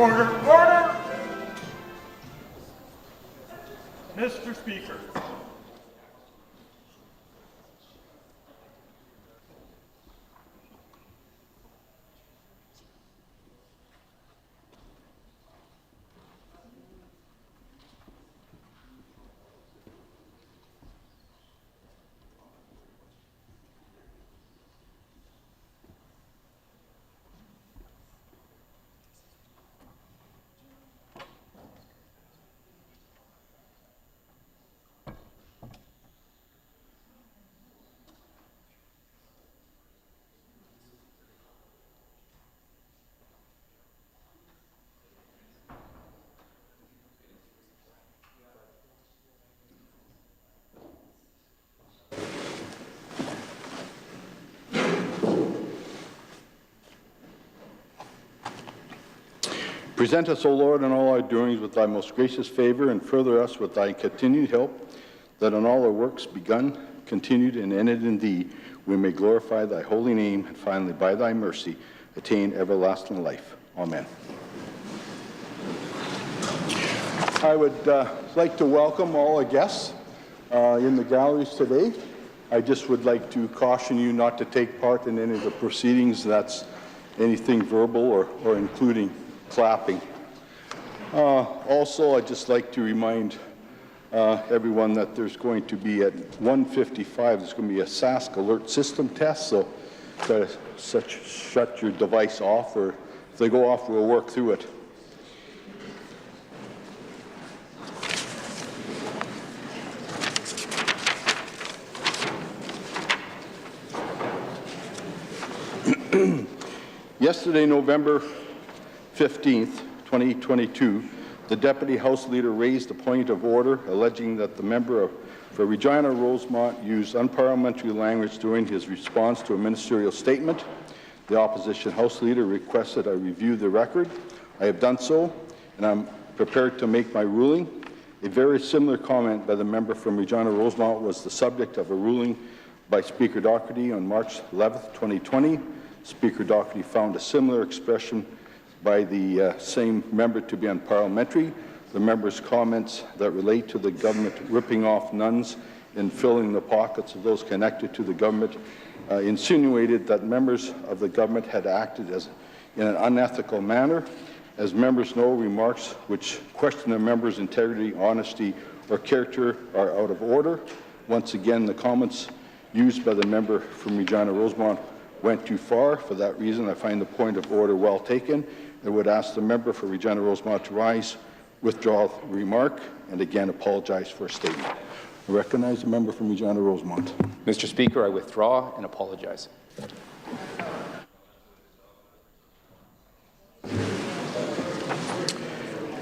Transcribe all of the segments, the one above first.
Order! Mr. Speaker. Present us, O Lord, in all our doings with thy most gracious favor, and further us with thy continued help, that in all our works begun, continued, and ended in thee, we may glorify thy holy name, and finally, by thy mercy, attain everlasting life. Amen. I would like to welcome all our guests in the galleries today. I just would like to caution you not to take part in any of the proceedings that's anything verbal or including clapping. Also, I'd just like to remind everyone that there's going to be at 1:55, there's going to be a SASC alert system test, so try to shut your device off, or if they go off, we'll work through it. Yesterday, November 15th, 2022, the Deputy House Leader raised a point of order alleging that the member for Regina Rosemont used unparliamentary language during his response to a ministerial statement. The Opposition House Leader requested I review the record. I have done so, and I'm prepared to make my ruling. A very similar comment by the member from Regina Rosemont was the subject of a ruling by Speaker Doherty on March 11th, 2020. Speaker Doherty found a similar expression by the same member to be unparliamentary. The member's comments that relate to the government ripping off nuns and filling the pockets of those connected to the government insinuated that members of the government had acted in an unethical manner. As members know, remarks which question a member's integrity, honesty, or character are out of order. Once again, the comments used by the member from Regina Rosemont went too far. For that reason, I find the point of order well taken. I would ask the member for Regina Rosemont to rise, withdraw the remark, and again apologize for a statement. I recognize the member from Regina Rosemont. Mr. Speaker, I withdraw and apologize.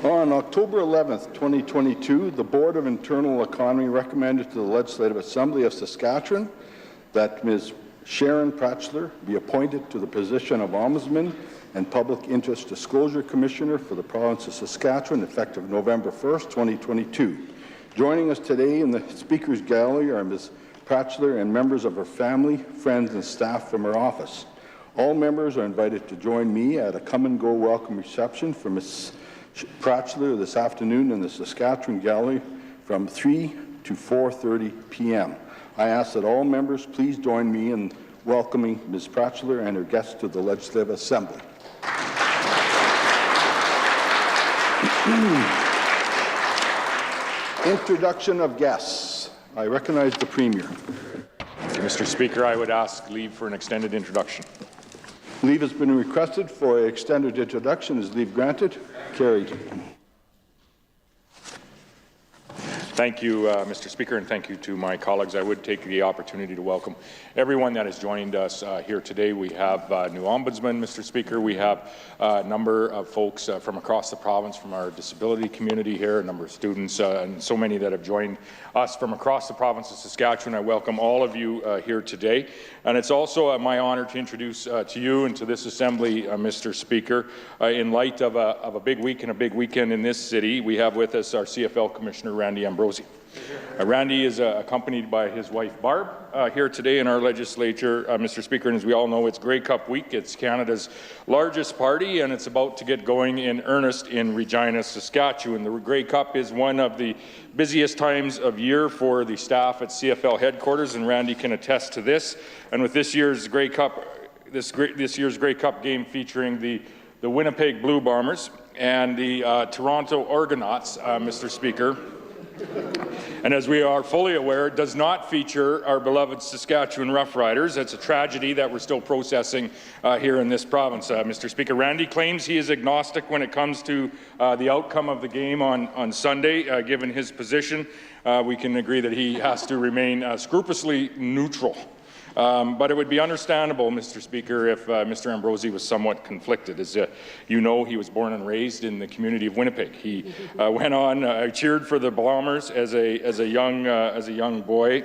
On October 11th, 2022, the Board of Internal Economy recommended to the Legislative Assembly of Saskatchewan that Ms. Sharon Pratchler be appointed to the position of Ombudsman and Public Interest Disclosure Commissioner for the province of Saskatchewan, effective November 1st, 2022. Joining us today in the Speaker's Gallery are Ms. Pratchler and members of her family, friends, and staff from her office. All members are invited to join me at a come-and-go welcome reception for Ms. Pratchler this afternoon in the Saskatchewan Gallery from 3 to 4:30 p.m. I ask that all members please join me in welcoming Ms. Pratchler and her guests to the Legislative Assembly. Introduction of guests. I recognize the Premier. Mr. Speaker, I would ask leave for an extended introduction. Leave has been requested for an extended introduction. Is leave granted? Carried. Thank you, Mr. Speaker, and thank you to my colleagues. I would take the opportunity to welcome everyone that has joined us here today. We have new Ombudsman, Mr. Speaker. We have a number of folks from across the province, from our disability community here, a number of students, and so many that have joined us from across the province of Saskatchewan. I welcome all of you here today. And it's also my honour to introduce to you and to this Assembly, Mr. Speaker, in light of a big week and a big weekend in this city, we have with us our CFL Commissioner, Randy Ambrosi. Randy is accompanied by his wife Barb here today in our legislature, Mr. Speaker, and as we all know, it's Grey Cup week. It's Canada's largest party, and it's about to get going in earnest in Regina, Saskatchewan. The Grey Cup is one of the busiest times of year for the staff at CFL headquarters, and Randy can attest to this. And with this year's Grey Cup, this year's Grey Cup game featuring the Winnipeg Blue Bombers and the Toronto Argonauts, Mr. Speaker. And as we are fully aware, it does not feature our beloved Saskatchewan Roughriders. It's a tragedy that we're still processing here in this province, Mr. Speaker. Randy claims he is agnostic when it comes to the outcome of the game on Sunday. Given his position, we can agree that he has to remain scrupulously neutral. But it would be understandable, Mr. Speaker, if Mr. Ambrosi was somewhat conflicted. As you know, he was born and raised in the community of Winnipeg. He went on, cheered for the Bombers as a young boy.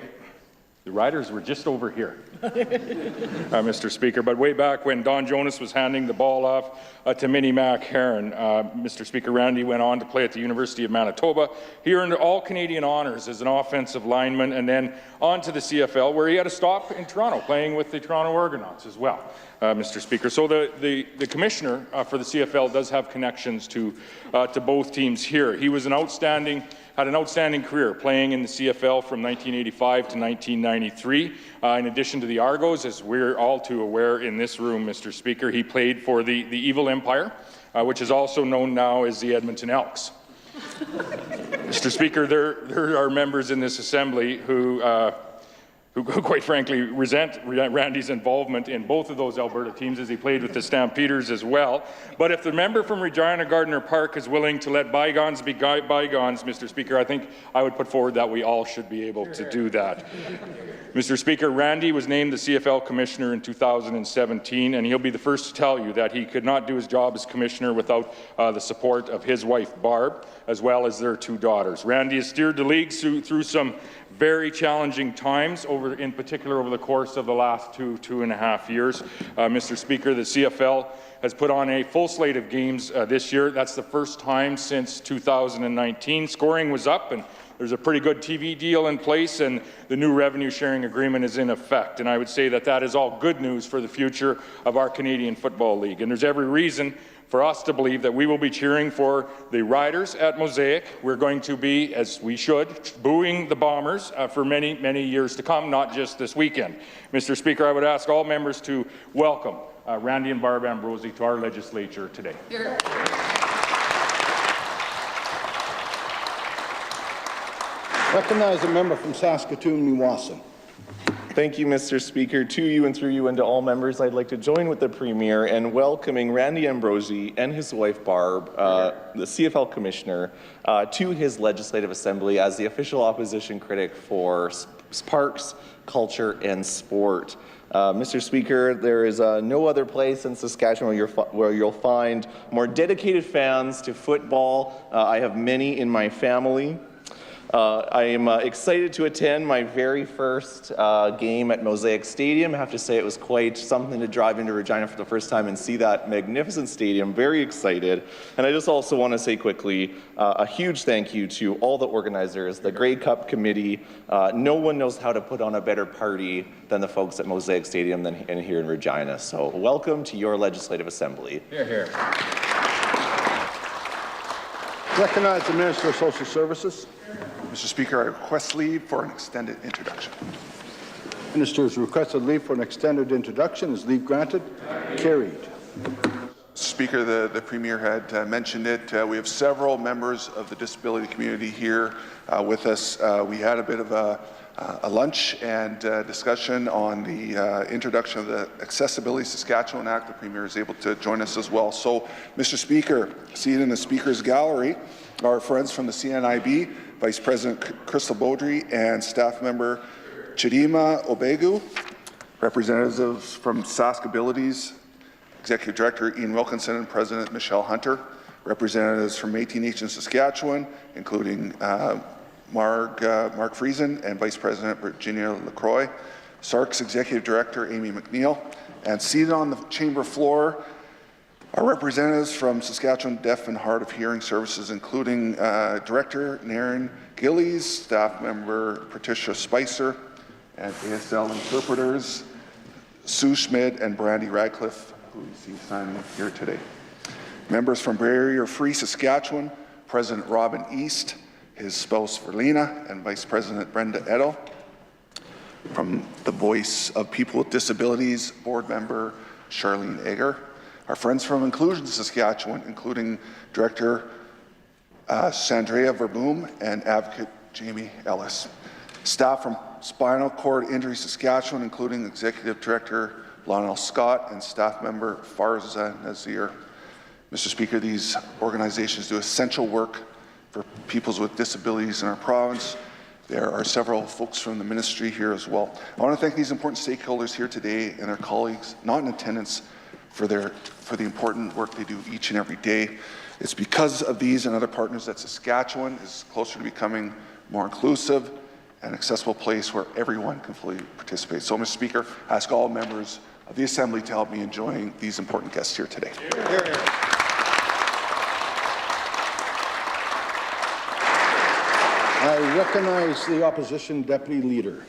The Riders were just over here, Mr. Speaker. But way back when Don Jonas was handing the ball off to Minnie Mac Heron, Mr. Speaker, Randy went on to play at the University of Manitoba. He earned all-Canadian honours as an offensive lineman and then on to the CFL, where he had a stop in Toronto, playing with the Toronto Argonauts as well, Mr. Speaker. So the commissioner for the CFL does have connections to both teams here. He was had an outstanding career playing in the CFL from 1985 to 1993. In addition to the Argos, as we're all too aware in this room, Mr. Speaker, he played for the Evil Empire, which is also known now as the Edmonton Elks. Mr. Speaker, there are members in this Assembly who quite frankly resent Randy's involvement in both of those Alberta teams, as he played with the Stampeders as well. But if the member from Regina Gardner Park is willing to let bygones be bygones, Mr. Speaker, I think I would put forward that we all should be able to do that. Mr. Speaker, Randy was named the CFL Commissioner in 2017, and he'll be the first to tell you that he could not do his job as Commissioner without the support of his wife Barb, as well as their two daughters. Randy has steered the league through some very challenging times, in particular over the course of the last two and a half years. Mr. Speaker, the CFL has put on a full slate of games this year. That's the first time since 2019. Scoring was up, and there's a pretty good TV deal in place, and the new revenue sharing agreement is in effect. And I would say that that is all good news for the future of our Canadian Football League. And there's every reason for us to believe that we will be cheering for the Riders at Mosaic. We're going to be, as we should, booing the Bombers for many, many years to come, not just this weekend. Mr. Speaker, I would ask all members to welcome Randy and Barb Ambrosi to our legislature today. Here. Recognize a member from Saskatoon-Mewasan. Thank you, Mr. Speaker. To you and through you and to all members, I'd like to join with the Premier in welcoming Randy Ambrosi and his wife Barb, the CFL Commissioner, to his Legislative Assembly as the official opposition critic for parks, culture, and sport. Mr. Speaker, there is no other place in Saskatchewan where you'll find more dedicated fans to football. I have many in my family. I am excited to attend my very first game at Mosaic Stadium. I have to say it was quite something to drive into Regina for the first time and see that magnificent stadium. Very excited. And I just also want to say quickly a huge thank you to all the organizers, the Grey Cup Committee. No one knows how to put on a better party than the folks at Mosaic Stadium and here in Regina. So welcome to your Legislative Assembly. Hear, hear. Recognize the Minister of Social Services. Mr. Speaker, I request leave for an extended introduction. Minister has requested leave for an extended introduction. Is leave granted? Carried. Mr. Speaker, the Premier had mentioned it. We have several members of the disability community here with us. We had a bit of a lunch and discussion on the introduction of the Accessibility Saskatchewan Act. The Premier is able to join us as well. So, Mr. Speaker, seated in the Speaker's gallery are our friends from the CNIB, Vice President Crystal Beaudry and staff member Chidima Obegu, representatives from Saskabilities, Executive Director Ian Wilkinson and President Michelle Hunter, representatives from Métis Nation Saskatchewan, including Mark Friesen and Vice President Virginia Lacroix, SARC's Executive Director Amy McNeil, and seated on the chamber floor Our representatives from Saskatchewan Deaf and Hard of Hearing Services, including Director Naren Gillies, Staff Member Patricia Spicer, and ASL interpreters Sue Schmidt and Brandy Radcliffe, who you see signing here today. Members from Barrier-Free Saskatchewan, President Robin East, his spouse Verlena, and Vice President Brenda Edel. From the Voice of People with Disabilities, Board Member Charlene Egger. Our friends from Inclusion Saskatchewan, including Director Sandrea Verboom and Advocate Jamie Ellis. Staff from Spinal Cord Injury Saskatchewan, including Executive Director Lionel Scott and Staff Member Farza Nazir. Mr. Speaker, these organizations do essential work for people with disabilities in our province. There are several folks from the ministry here as well. I want to thank these important stakeholders here today and their colleagues, not in attendance, for the important work they do each and every day. It's because of these and other partners that Saskatchewan is closer to becoming more inclusive and accessible place where everyone can fully participate. So, Mr. Speaker, I ask all members of the Assembly to help me in joining these important guests here today. Hear, hear. I recognize the Opposition Deputy Leader.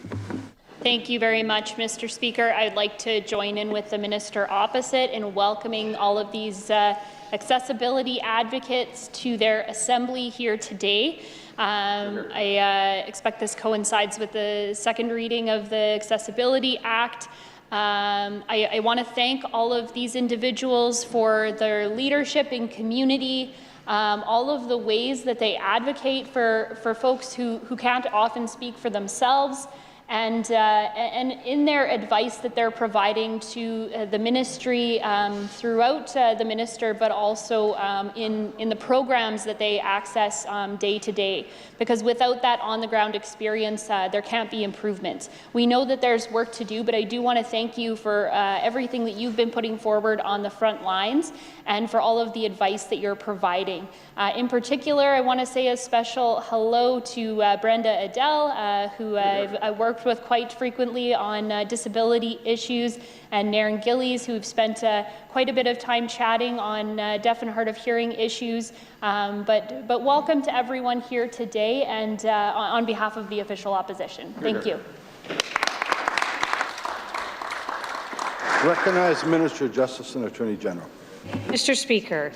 Thank you very much, Mr. Speaker. I'd like to join in with the minister opposite in welcoming all of these accessibility advocates to their assembly here today. I expect this coincides with the second reading of the Accessibility Act. I want to thank all of these individuals for their leadership in community, all of the ways that they advocate for folks who can't often speak for themselves, and in their advice that they're providing to the ministry throughout the minister, but also in the programs that they access day to day. Because without that on-the-ground experience, there can't be improvement. We know that there's work to do, but I do want to thank you for everything that you've been putting forward on the front lines and for all of the advice that you're providing. In particular, I want to say a special hello to Brenda Adele, who I worked with quite frequently on disability issues, and Naren Gillies, who we've spent quite a bit of time chatting on deaf and hard of hearing issues. But welcome to everyone here today, and on behalf of the official opposition. Thank you. Recognize Minister of Justice and Attorney General. Mr. Speaker,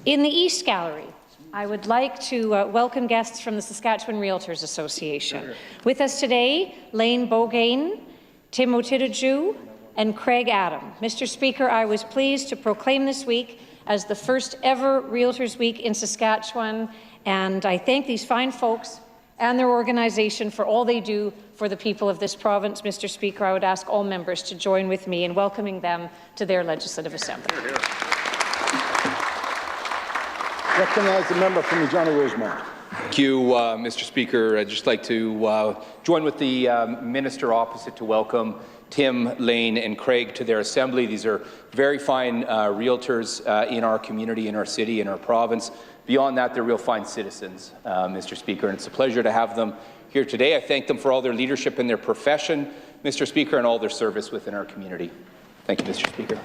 in the East Gallery, I would like to welcome guests from the Saskatchewan Realtors Association. With us today, Lane Bogain, Tim Otidiju, and Craig Adam. Mr. Speaker, I was pleased to proclaim this week as the first ever Realtors Week in Saskatchewan, and I thank these fine folks and their organization for all they do for the people of this province. Mr. Speaker, I would ask all members to join with me in welcoming them to their Legislative Assembly. Recognize the member from Regina Rosemont. Thank you, Mr. Speaker. I'd just like to join with the minister opposite to welcome Tim, Lane, and Craig to their assembly. These are very fine realtors in our community, in our city, in our province. Beyond that, they're real fine citizens, Mr. Speaker, and it's a pleasure to have them here today. I thank them for all their leadership in their profession, Mr. Speaker, and all their service within our community. Thank you, Mr. Speaker.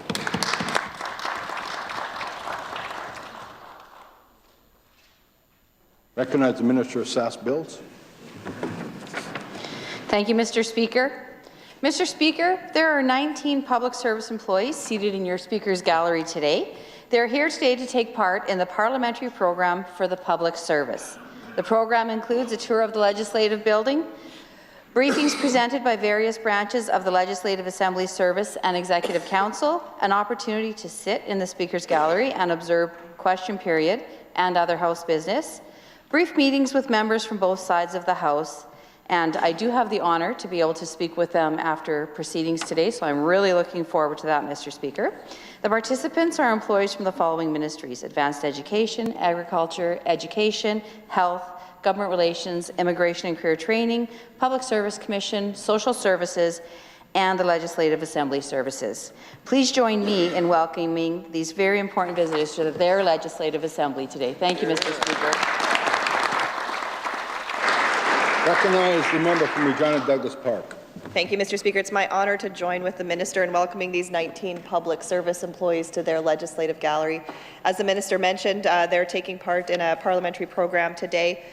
Recognize the Minister of Sask Bills. Thank you, Mr. Speaker. Mr. Speaker, there are 19 public service employees seated in your Speaker's gallery today. They're here today to take part in the parliamentary program for the public service. The program includes a tour of the Legislative Building, briefings presented by various branches of the Legislative Assembly Service and Executive Council, an opportunity to sit in the Speaker's gallery and observe question period and other House business, brief meetings with members from both sides of the House, and I do have the honour to be able to speak with them after proceedings today, so I'm really looking forward to that, Mr. Speaker. The participants are employees from the following ministries: Advanced Education, Agriculture, Education, Health, Government Relations, Immigration and Career Training, Public Service Commission, Social Services, and the Legislative Assembly Services. Please join me in welcoming these very important visitors to their Legislative Assembly today. Thank you, Mr. Speaker. Recognize the member from Regina Douglas Park. Thank you, Mr. Speaker. It's my honour to join with the Minister in welcoming these 19 public service employees to their legislative gallery. As the Minister mentioned, they're taking part in a parliamentary program today.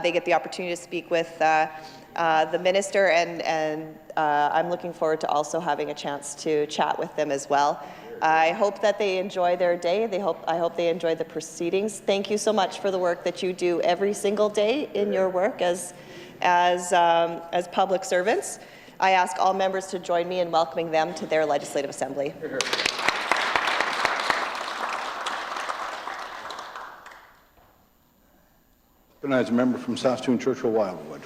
They get the opportunity to speak with the Minister, and I'm looking forward to also having a chance to chat with them as well. I hope that they enjoy their day. I hope they enjoy the proceedings. Thank you so much for the work that you do every single day in your work as public servants. I ask all members to join me in welcoming them to their Legislative Assembly. Recognize a member from Saskatoon Churchill Wildwood.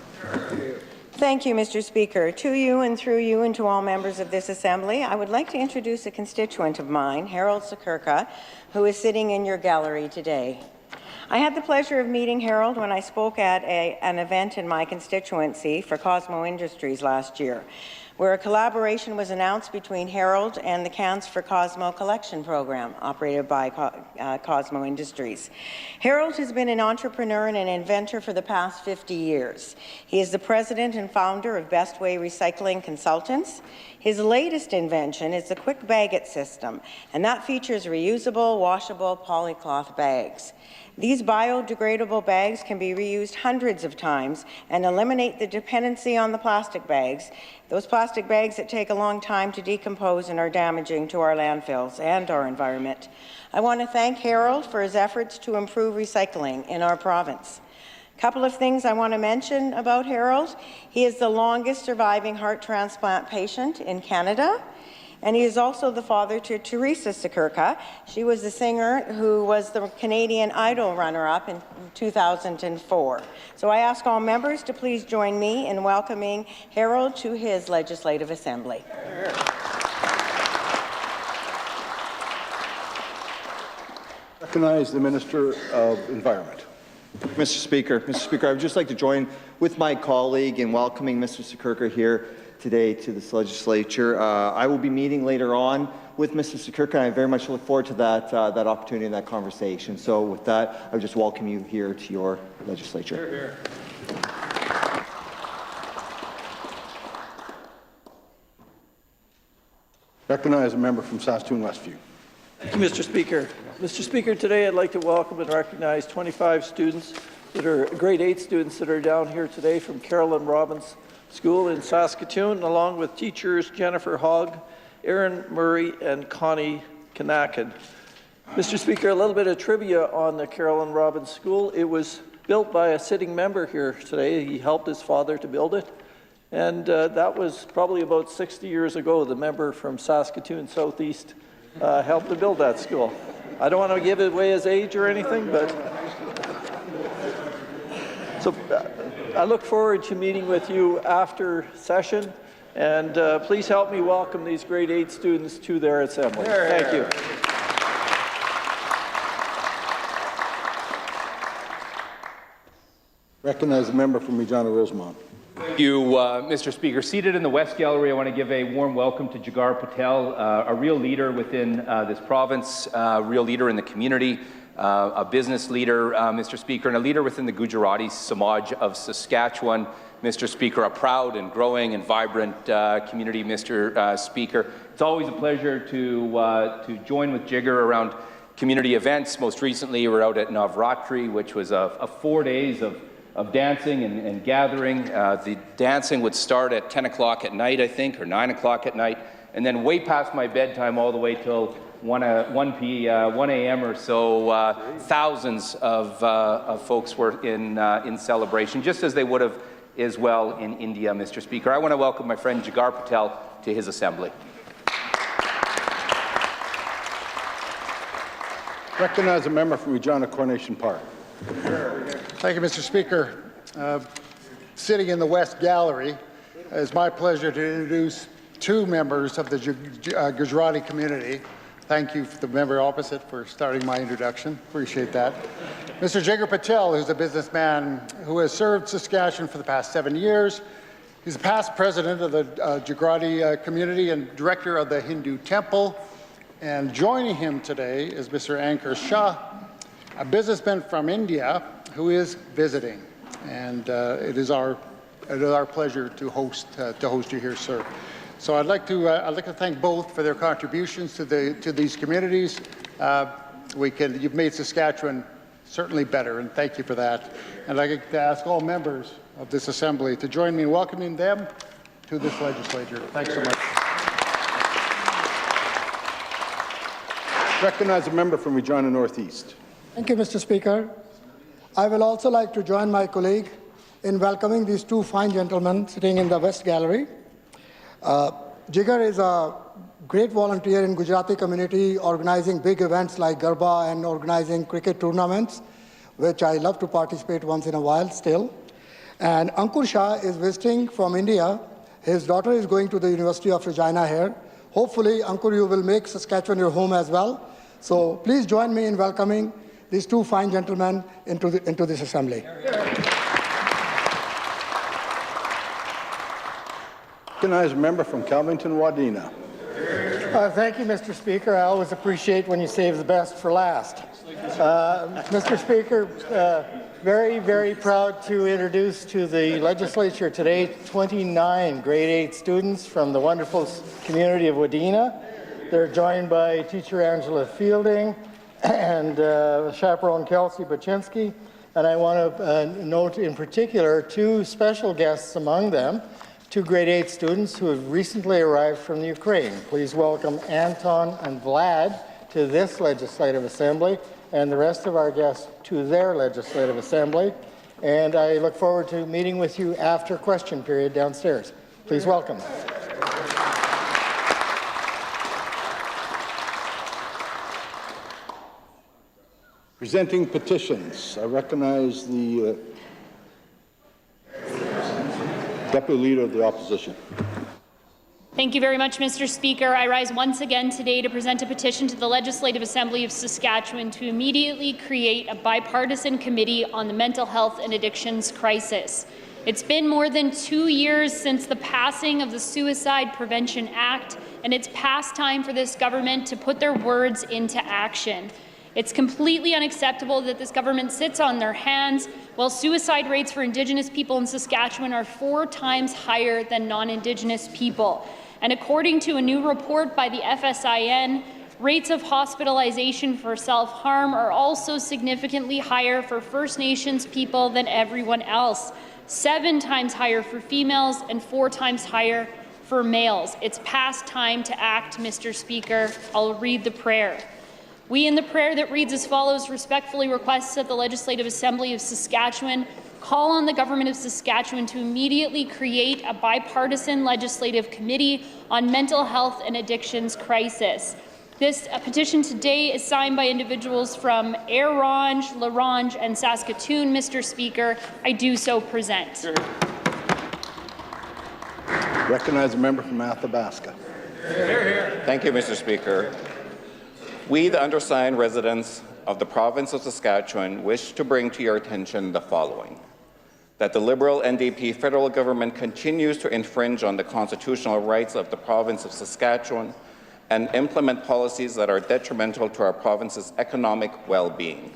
Thank you, Mr. Speaker. To you and through you and to all members of this Assembly, I would like to introduce a constituent of mine, Harold Sakirka, who is sitting in your gallery today. I had the pleasure of meeting Harold when I spoke at an event in my constituency for Cosmo Industries last year, where a collaboration was announced between Harold and the Cans for Cosmo collection program operated by Cosmo Industries. Harold has been an entrepreneur and an inventor for the past 50 years. He is the president and founder of Best Way Recycling Consultants. His latest invention is the Quick Bag It system, and that features reusable, washable polycloth bags. These biodegradable bags can be reused hundreds of times and eliminate the dependency on the plastic bags, those plastic bags that take a long time to decompose and are damaging to our landfills and our environment. I want to thank Harold for his efforts to improve recycling in our province. A couple of things I want to mention about Harold. He is the longest surviving heart transplant patient in Canada. And he is also the father to Teresa Sakirka. She was the singer who was the Canadian Idol runner-up in 2004. So I ask all members to please join me in welcoming Harold to his Legislative Assembly. Recognize the Minister of Environment. Mr. Speaker, I would just like to join with my colleague in welcoming Mr. Sakirka here today to this legislature. I will be meeting later on with Mr. Sakirka, and I very much look forward to that opportunity and that conversation. So with that, I would just welcome you here to your legislature. Hear, hear. Recognize a member from Saskatoon Westview. Thank you, Mr. Speaker. Mr. Speaker, today I'd like to welcome and recognize 25 students that are grade 8 students that are down here today from Carolyn Robbins School in Saskatoon, along with teachers Jennifer Hogg, Erin Murray, and Connie Kanakin. Mr. Speaker, a little bit of trivia on the Carolyn Robbins School. It was built by a sitting member here today. He helped his father to build it. And that was probably about 60 years ago. The member from Saskatoon Southeast helped to build that school. I don't want to give away his age or anything, but so I look forward to meeting with you after session, and please help me welcome these grade 8 students to their assembly. Thank you. Recognize the member from Regina Rosemont. Thank you, Mr. Speaker. Seated in the West Gallery, I want to give a warm welcome to Jigar Patel, a real leader within this province, a real leader in the community, a business leader, Mr. Speaker, and a leader within the Gujarati Samaj of Saskatchewan. Mr. Speaker, a proud and growing and vibrant community, Mr. Speaker. It's always a pleasure to join with Jigar around community events. Most recently, we're out at Navratri, which was 4 days of dancing and gathering. The dancing would start at 10 o'clock at night, I think, or 9 o'clock at night, and then way past my bedtime all the way till 1 a.m. or so. Thousands of folks were in celebration, just as they would have as well in India, Mr. Speaker. I want to welcome my friend Jigar Patel to his assembly. Recognize a member from Regina Coronation Park. Thank you, Mr. Speaker. Sitting in the West Gallery, it's my pleasure to introduce two members of the Gujarati community. Thank you, the member opposite, for starting my introduction. Appreciate that. Mr. Jigar Patel, who's a businessman who has served Saskatchewan for the past 7 years. He's a past president of the Gujarati community and director of the Hindu temple. And joining him today is Mr. Ankar Shah, a businessman from India who is visiting. And it is our it is our pleasure to host you here, sir. So I'd like to thank both for their contributions to these communities. You've made Saskatchewan certainly better, and thank you for that. And I'd like to ask all members of this Assembly to join me in welcoming them to this legislature. Thanks so much. Recognize a member from Regina Northeast. Thank you, Mr. Speaker. I will also like to join my colleague in welcoming these two fine gentlemen sitting in the West Gallery. Jigar is a great volunteer in Gujarati community, organizing big events like Garba and organizing cricket tournaments, which I love to participate once in a while still. And Ankur Shah is visiting from India. His daughter is going to the University of Regina here. Hopefully, Ankur, you will make Saskatchewan your home as well. So please join me in welcoming these two fine gentlemen into this Assembly. Recognize a member from Calvington-Wadena. Thank you, Mr. Speaker. I always appreciate when you save the best for last. Mr. Speaker, very, very proud to introduce to the legislature today 29 grade 8 students from the wonderful community of Wadena. They're joined by teacher Angela Fielding and chaperone Kelsey Baczynski. And I want to note in particular two special guests among them, two grade 8 students who have recently arrived from the Ukraine. Please welcome Anton and Vlad to this Legislative Assembly and the rest of our guests to their Legislative Assembly. And I look forward to meeting with you after question period downstairs. Please welcome. Presenting petitions, I recognize the Deputy Leader of the Opposition. Thank you very much, Mr. Speaker. I rise once again today to present a petition to the Legislative Assembly of Saskatchewan to immediately create a bipartisan committee on the mental health and addictions crisis. It's been more than 2 years since the passing of the Suicide Prevention Act, and it's past time for this government to put their words into action. It's completely unacceptable that this government sits on their hands while suicide rates for Indigenous people in Saskatchewan are 4 times higher than non-Indigenous people. And according to a new report by the FSIN, rates of hospitalization for self-harm are also significantly higher for First Nations people than everyone else, 7 times higher for females and 4 times higher for males. It's past time to act, Mr. Speaker. I'll read the prayer. We, in the prayer that reads as follows, respectfully request that the Legislative Assembly of Saskatchewan call on the Government of Saskatchewan to immediately create a bipartisan legislative committee on mental health and addictions crisis. This petition today is signed by individuals from Air-Ronge, La Ronge, and Saskatoon. Mr. Speaker, I do so present. Recognize a member from Athabasca. Thank you, Mr. Speaker. We, the undersigned residents of the province of Saskatchewan, wish to bring to your attention the following: that the Liberal NDP federal government continues to infringe on the constitutional rights of the province of Saskatchewan and implement policies that are detrimental to our province's economic well-being.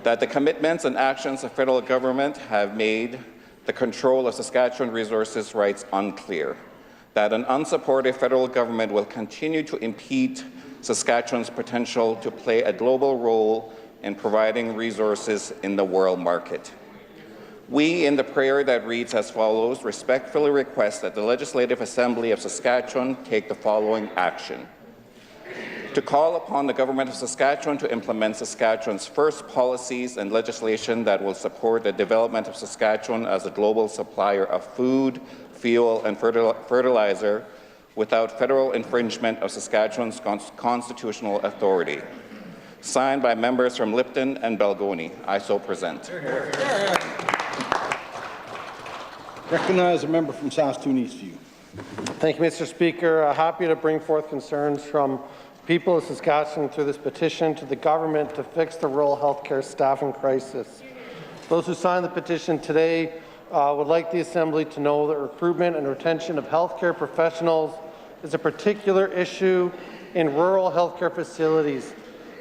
That the commitments and actions the federal government have made the control of Saskatchewan resources rights unclear. That an unsupportive federal government will continue to impede Saskatchewan's potential to play a global role in providing resources in the world market. We, in the prayer that reads as follows, respectfully request that the Legislative Assembly of Saskatchewan take the following action: to call upon the Government of Saskatchewan to implement Saskatchewan's first policies and legislation that will support the development of Saskatchewan as a global supplier of food, fuel, and fertilizer without federal infringement of Saskatchewan's constitutional authority. Signed by members from Lipton and Balgonie. I so present. Recognize a member from Saskatoon Eastview. Thank you, Mr. Speaker. Happy to bring forth concerns from people of Saskatchewan through this petition to the government to fix the rural healthcare staffing crisis. Those who signed the petition today would like the Assembly to know that recruitment and retention of healthcare professionals is a particular issue in rural healthcare facilities,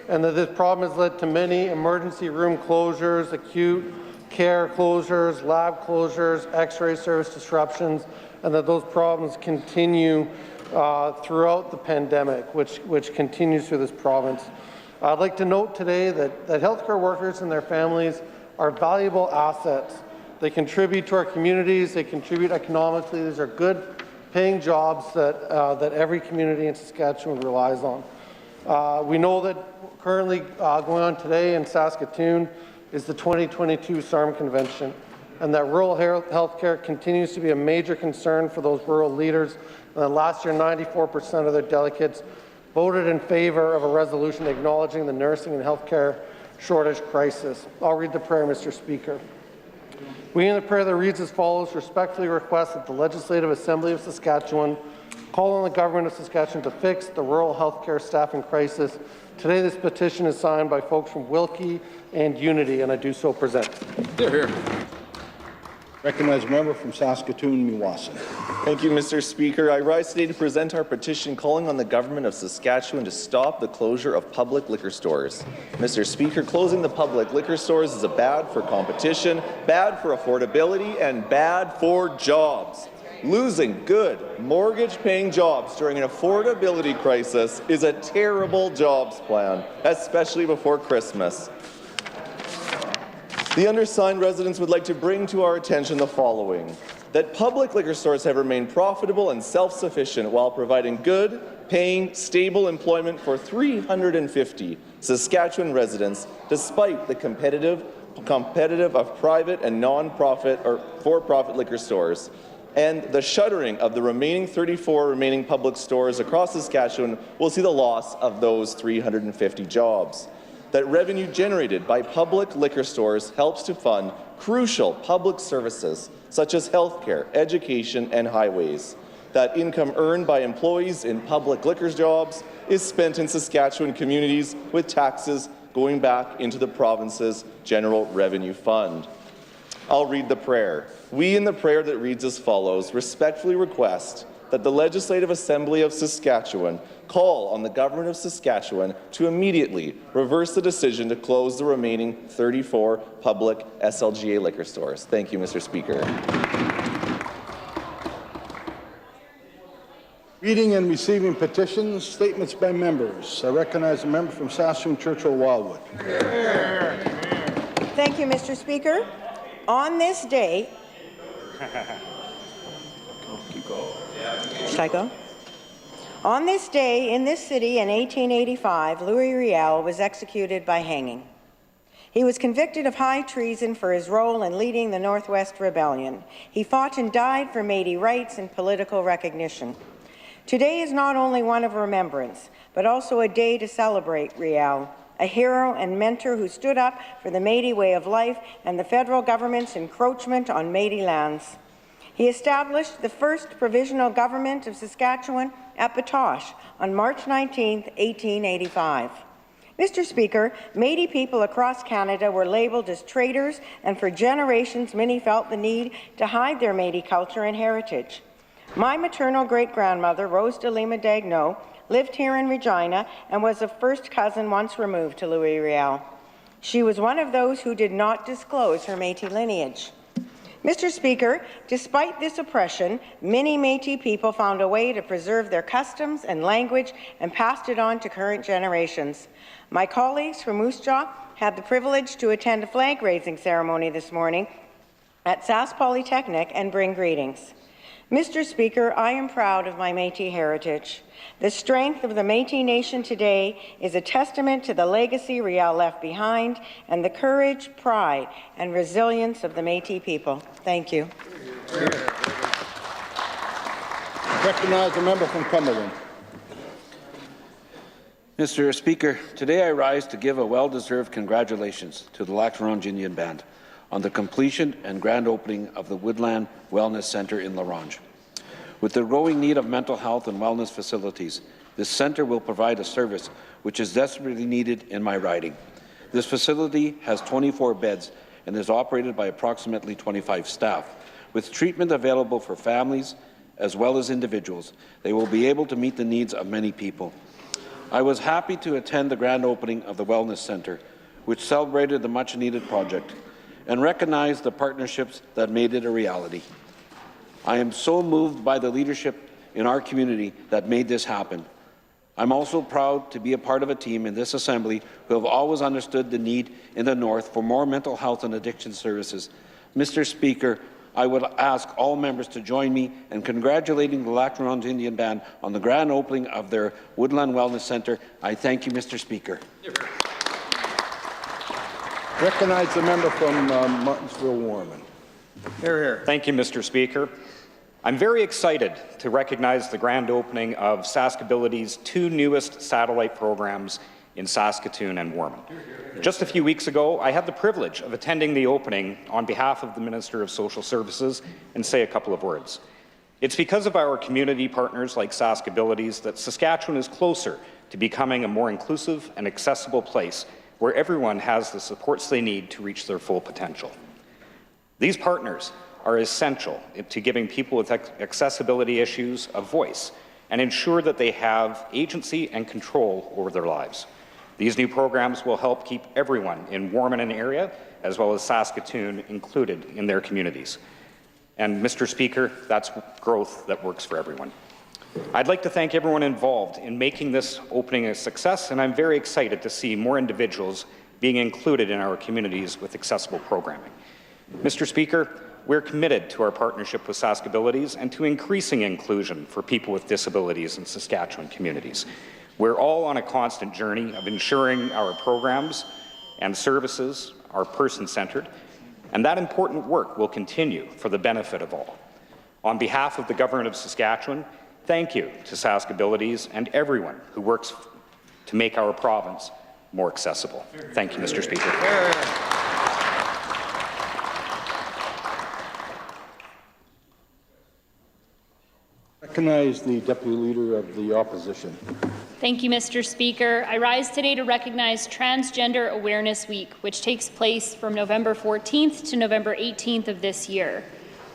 and that this problem has led to many emergency room closures, acute care closures, lab closures, x-ray service disruptions, and that those problems continue throughout the pandemic, which continues through this province. I'd like to note today that healthcare workers and their families are valuable assets. They contribute to our communities, they contribute economically. These are good paying jobs that every community in Saskatchewan relies on. We know that currently going on today in Saskatoon is the 2022 SARM Convention, and that rural health care continues to be a major concern for those rural leaders. And last year, 94% of their delegates voted in favour of a resolution acknowledging the nursing and health care shortage crisis. I'll read the prayer, Mr. Speaker. We in the prayer that reads as follows: respectfully request that the Legislative Assembly of Saskatchewan call on the Government of Saskatchewan to fix the rural health care staffing crisis. Today, this petition is signed by folks from Wilkie and Unity, and I do so present. Here, here. Recognize a member from Saskatoon, Meewasin. Thank you, Mr. Speaker. I rise today to present our petition calling on the Government of Saskatchewan to stop the closure of public liquor stores. Mr. Speaker, closing the public liquor stores is bad for competition, bad for affordability, and bad for jobs. Losing good, mortgage-paying jobs during an affordability crisis is a terrible jobs plan, especially before Christmas. The undersigned residents would like to bring to our attention the following: that public liquor stores have remained profitable and self-sufficient while providing good, paying, stable employment for 350 Saskatchewan residents, despite the competitive of private and non-profit or for-profit liquor stores. And the shuttering of the remaining 34 remaining public stores across Saskatchewan will see the loss of those 350 jobs. That revenue generated by public liquor stores helps to fund crucial public services such as healthcare, education, and highways. That income earned by employees in public liquor jobs is spent in Saskatchewan communities with taxes going back into the province's general revenue fund. I'll read the prayer. We in the prayer that reads as follows respectfully request that the Legislative Assembly of Saskatchewan call on the Government of Saskatchewan to immediately reverse the decision to close the remaining 34 public SLGA liquor stores. Thank you, Mr. Speaker. Reading and receiving petitions, statements by members. I recognize a member from Saskatoon, Churchill-Wildwood. Thank you, Mr. Speaker. On this day, should I go? On this day in this city in 1885, Louis Riel was executed by hanging. He was convicted of high treason for his role in leading the Northwest Rebellion. He fought and died for Métis rights and political recognition. Today is not only one of remembrance, but also a day to celebrate Riel, a hero and mentor who stood up for the Métis way of life and the federal government's encroachment on Métis lands. He established the first provisional government of Saskatchewan at Batoche on March 19, 1885. Mr. Speaker, Métis people across Canada were labelled as traitors, and for generations many felt the need to hide their Métis culture and heritage. My maternal great-grandmother, Rose de Lima Dagno, lived here in Regina and was a first cousin once removed to Louis Riel. She was one of those who did not disclose her Métis lineage. Mr. Speaker, despite this oppression, many Métis people found a way to preserve their customs and language and passed it on to current generations. My colleagues from Moose Jaw had the privilege to attend a flag-raising ceremony this morning at Sask Polytechnic and bring greetings. Mr. Speaker, I am proud of my Métis heritage. The strength of the Métis Nation today is a testament to the legacy Riel left behind and the courage, pride, and resilience of the Métis people. Thank you. Recognize the member from Cumberland. Mr. Speaker, today I rise to give a well-deserved congratulations to the Lac La Ronge Indian Band on the completion and grand opening of the Woodland Wellness Centre in La Ronge. With the growing need of mental health and wellness facilities, this centre will provide a service which is desperately needed in my riding. This facility has 24 beds and is operated by approximately 25 staff. With treatment available for families as well as individuals, they will be able to meet the needs of many people. I was happy to attend the grand opening of the Wellness Centre, which celebrated the much-needed project, and recognize the partnerships that made it a reality. I am so moved by the leadership in our community that made this happen. I'm also proud to be a part of a team in this Assembly who have always understood the need in the North for more mental health and addiction services. Mr. Speaker, I would ask all members to join me in congratulating the Lac Ronge Indian Band on the grand opening of their Woodland Wellness Centre. I thank you, Mr. Speaker. Recognize the member from Martensville-Warman. Thank you, Mr. Speaker. I'm very excited to recognize the grand opening of Saskability's two newest satellite programs in Saskatoon and Warman. Just a few weeks ago, I had the privilege of attending the opening on behalf of the Minister of Social Services and say a couple of words. It's because of our community partners like Saskability's that Saskatchewan is closer to becoming a more inclusive and accessible place where everyone has the supports they need to reach their full potential. These partners are essential to giving people with accessibility issues a voice and ensure that they have agency and control over their lives. These new programs will help keep everyone in Warman and area, as well as Saskatoon, included in their communities. And Mr. Speaker, that's growth that works for everyone. I'd like to thank everyone involved in making this opening a success, and I'm very excited to see more individuals being included in our communities with accessible programming. Mr. Speaker, we're committed to our partnership with Saskabilities and to increasing inclusion for people with disabilities in Saskatchewan communities. We're all on a constant journey of ensuring our programs and services are person-centered, and that important work will continue for the benefit of all. On behalf of the Government of Saskatchewan, thank you to Saskabilities and everyone who works to make our province more accessible. Thank you, Mr. Speaker. Recognize the Deputy Leader of the Opposition. Thank you, Mr. Speaker. I rise today to recognize Transgender Awareness Week, which takes place from November 14th to November 18th of this year.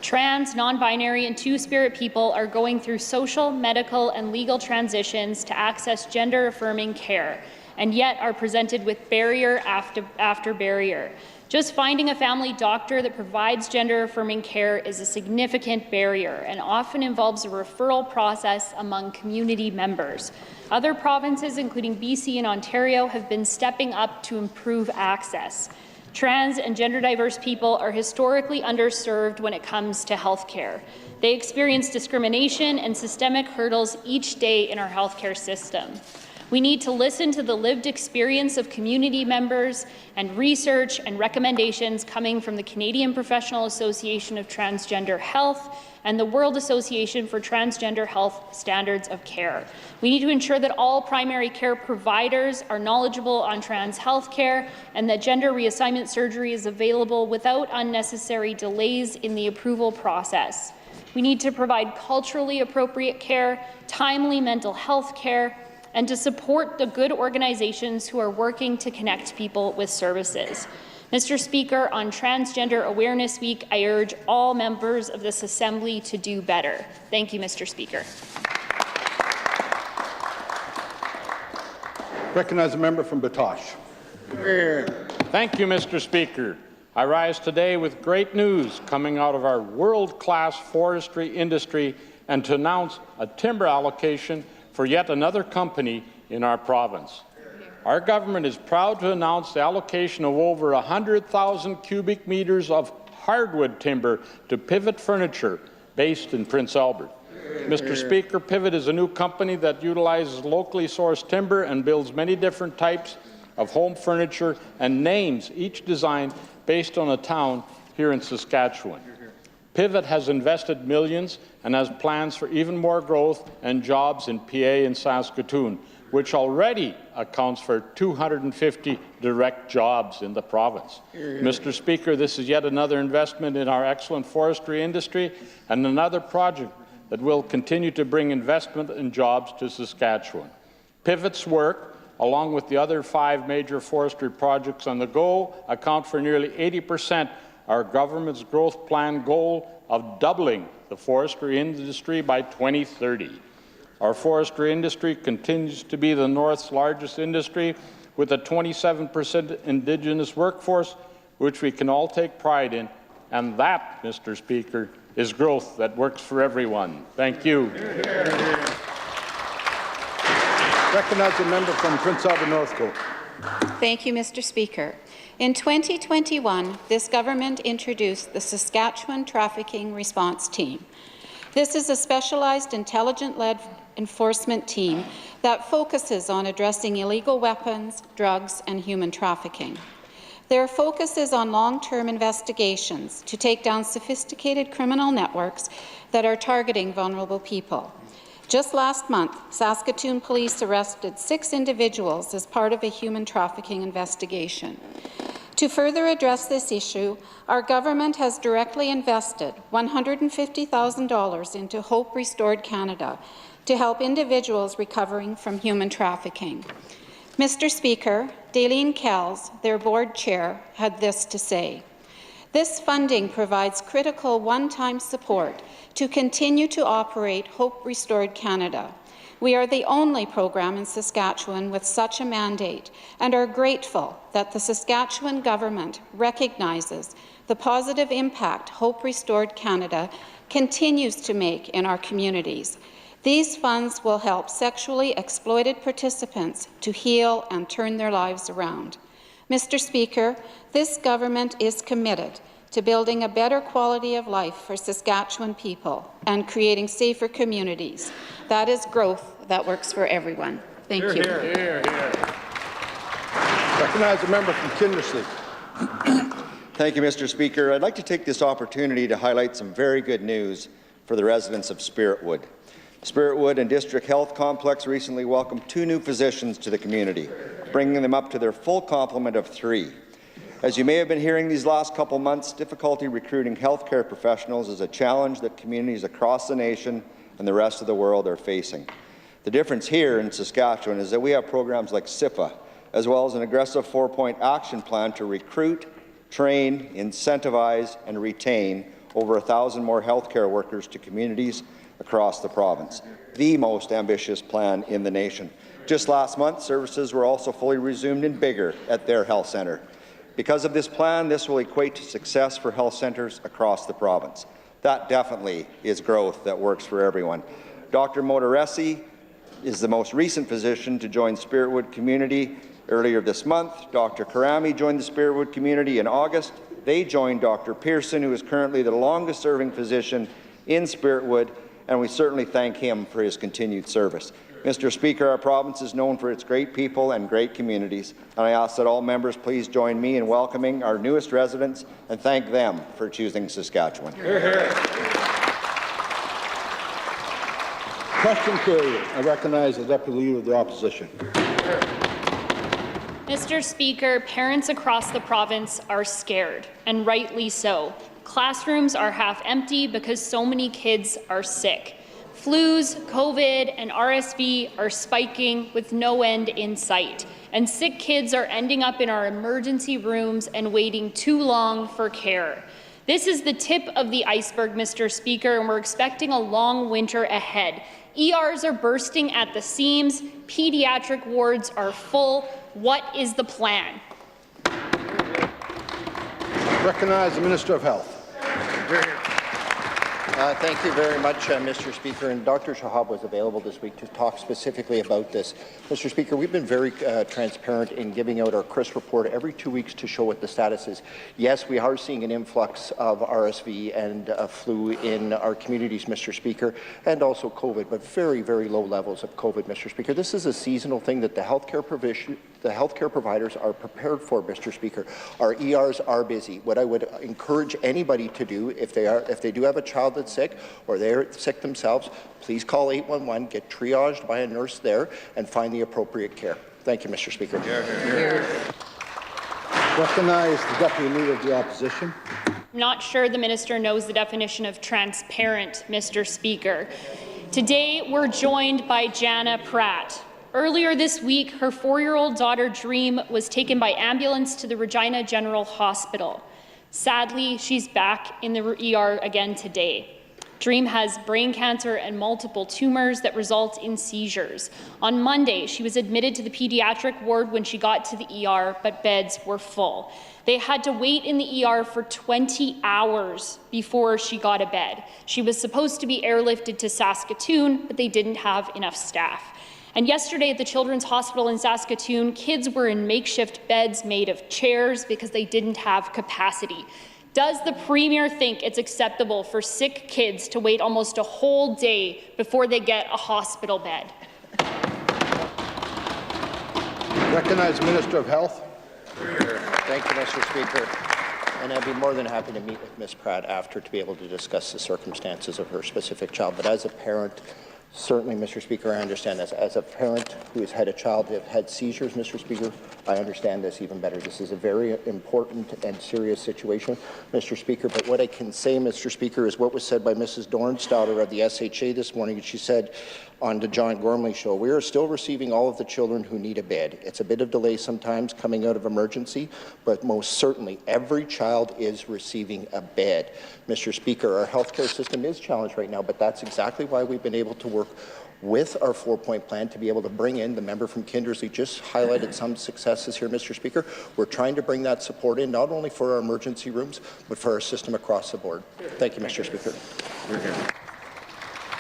Trans, non-binary, and two-spirit people are going through social, medical, and legal transitions to access gender-affirming care, and yet are presented with barrier after barrier. Just finding a family doctor that provides gender-affirming care is a significant barrier and often involves a referral process among community members. Other provinces, including BC and Ontario, have been stepping up to improve access. Trans and gender-diverse people are historically underserved when it comes to health care. They experience discrimination and systemic hurdles each day in our healthcare system. We need to listen to the lived experience of community members and research and recommendations coming from the Canadian Professional Association of Transgender Health and the World Association for Transgender Health Standards of Care. We need to ensure that all primary care providers are knowledgeable on trans health care and that gender reassignment surgery is available without unnecessary delays in the approval process. We need to provide culturally appropriate care, timely mental health care, and to support the good organizations who are working to connect people with services. Mr. Speaker, on Transgender Awareness Week, I urge all members of this Assembly to do better. Thank you, Mr. Speaker. Recognize a member from Batoche. Thank you, Mr. Speaker. I rise today with great news coming out of our world-class forestry industry and to announce a timber allocation for yet another company in our province. Our government is proud to announce the allocation of over 100,000 cubic meters of hardwood timber to Pivot Furniture, based in Prince Albert. Mr. Speaker, Pivot is a new company that utilizes locally sourced timber and builds many different types of home furniture and names each design based on a town here in Saskatchewan. Pivot has invested millions and has plans for even more growth and jobs in PA and Saskatoon, which already accounts for 250 direct jobs in the province. Mr. Speaker, this is yet another investment in our excellent forestry industry and another project that will continue to bring investment and jobs to Saskatchewan. Pivot's work, along with the other 5 major forestry projects on the go, account for nearly 80% our government's growth plan goal of doubling the forestry industry by 2030. Our forestry industry continues to be the North's largest industry with a 27% Indigenous workforce, which we can all take pride in, and that, Mr. Speaker, is growth that works for everyone. Thank you. Recognize a member from Prince Albert Northcote. Thank you, Mr. Speaker. In 2021, this government introduced the Saskatchewan Trafficking Response Team. This is a specialized intelligence-led enforcement team that focuses on addressing illegal weapons, drugs, and human trafficking. Their focus is on long-term investigations to take down sophisticated criminal networks that are targeting vulnerable people. Just last month, Saskatoon police arrested 6 individuals as part of a human trafficking investigation. To further address this issue, our government has directly invested $150,000 into Hope Restored Canada to help individuals recovering from human trafficking. Mr. Speaker, Daleen Kells, their board chair, had this to say: "This funding provides critical one-time support to continue to operate Hope Restored Canada. We are the only program in Saskatchewan with such a mandate and are grateful that the Saskatchewan government recognizes the positive impact Hope Restored Canada continues to make in our communities. These funds will help sexually exploited participants to heal and turn their lives around." Mr. Speaker, this government is committed to building a better quality of life for Saskatchewan people and creating safer communities. That is growth that works for everyone. Thank you. Recognize a member from Kindersley. Thank you, Mr. Speaker. I'd like to take this opportunity to highlight some very good news for the residents of Spiritwood. Spiritwood and District Health Complex recently welcomed 2 new physicians to the community, bringing them up to their full complement of 3. As you may have been hearing these last couple months, difficulty recruiting healthcare professionals is a challenge that communities across the nation and the rest of the world are facing. The difference here in Saskatchewan is that we have programs like SIPA, as well as an aggressive 4-point action plan to recruit, train, incentivize, and retain over 1,000 more healthcare workers to communities across the province, the most ambitious plan in the nation. Just last month, services were also fully resumed in Biggar at their health centre. Because of this plan, this will equate to success for health centres across the province. That definitely is growth that works for everyone. Dr. Motoresi is the most recent physician to join Spiritwood community earlier this month. Dr. Karami joined the Spiritwood community in August. They joined Dr. Pearson, who is currently the longest-serving physician in Spiritwood, and we certainly thank him for his continued service. Mr. Speaker, our province is known for its great people and great communities, and I ask that all members please join me in welcoming our newest residents and thank them for choosing Saskatchewan. Hear, hear. Question period. I recognize the Deputy Leader of the Opposition. Mr. Speaker, parents across the province are scared, and rightly so. Classrooms are half empty because so many kids are sick. Flus, COVID, and RSV are spiking with no end in sight, and sick kids are ending up in our emergency rooms and waiting too long for care. This is the tip of the iceberg, Mr. Speaker, and we're expecting a long winter ahead. ERs are bursting at the seams, pediatric wards are full. What is the plan? Recognize the Minister of Health. Thank you very much, Mr. Speaker. And Dr. Shahab was available this week to talk specifically about this. Mr. Speaker, we've been very transparent in giving out our CRIS report every 2 weeks to show what the status is. Yes, we are seeing an influx of RSV and flu in our communities, Mr. Speaker, and also COVID, but very, very low levels of COVID, Mr. Speaker. This is a seasonal thing that the healthcare providers are prepared for, Mr. Speaker. Our ERs are busy. What I would encourage anybody to do, if they do have a child that's sick or they're sick themselves, please call 811, get triaged by a nurse there, and find the appropriate care. Thank you, Mr. Speaker. Recognize the Deputy Leader of the Opposition. I'm not sure the minister knows the definition of transparent, Mr. Speaker. Today, we're joined by Jana Pratt. Earlier this week, her 4-year-old daughter, Dream, was taken by ambulance to the Regina General Hospital. Sadly, she's back in the ER again today. Dream has brain cancer and multiple tumors that result in seizures. On Monday, she was admitted to the pediatric ward when she got to the ER, but beds were full. They had to wait in the ER for 20 hours before she got a bed. She was supposed to be airlifted to Saskatoon, but they didn't have enough staff. And yesterday at the Children's Hospital in Saskatoon, kids were in makeshift beds made of chairs because they didn't have capacity. Does the Premier think it's acceptable for sick kids to wait almost a whole day before they get a hospital bed? Recognize the Minister of Health. Thank you, Mr. Speaker. And I'd be more than happy to meet with Ms. Pratt after to be able to discuss the circumstances of her specific child. But as a parent, certainly, Mr. Speaker, I understand this. As a parent who has had a child that had seizures, Mr. Speaker, I understand this even better. This is a very important and serious situation, Mr. Speaker. But what I can say, Mr. Speaker, is what was said by Mrs. Dornstouter of the SHA this morning. She said on the John Gormley show, we are still receiving all of the children who need a bed. It's a bit of delay sometimes coming out of emergency, but most certainly every child is receiving a bed. Mr. Speaker, our healthcare system is challenged right now, but that's exactly why we've been able to work with our 4-point plan to be able to bring in, the member from Kindersley just highlighted some successes here, Mr. Speaker. We're trying to bring that support in, not only for our emergency rooms, but for our system across the board. Thank you, Mr. Speaker.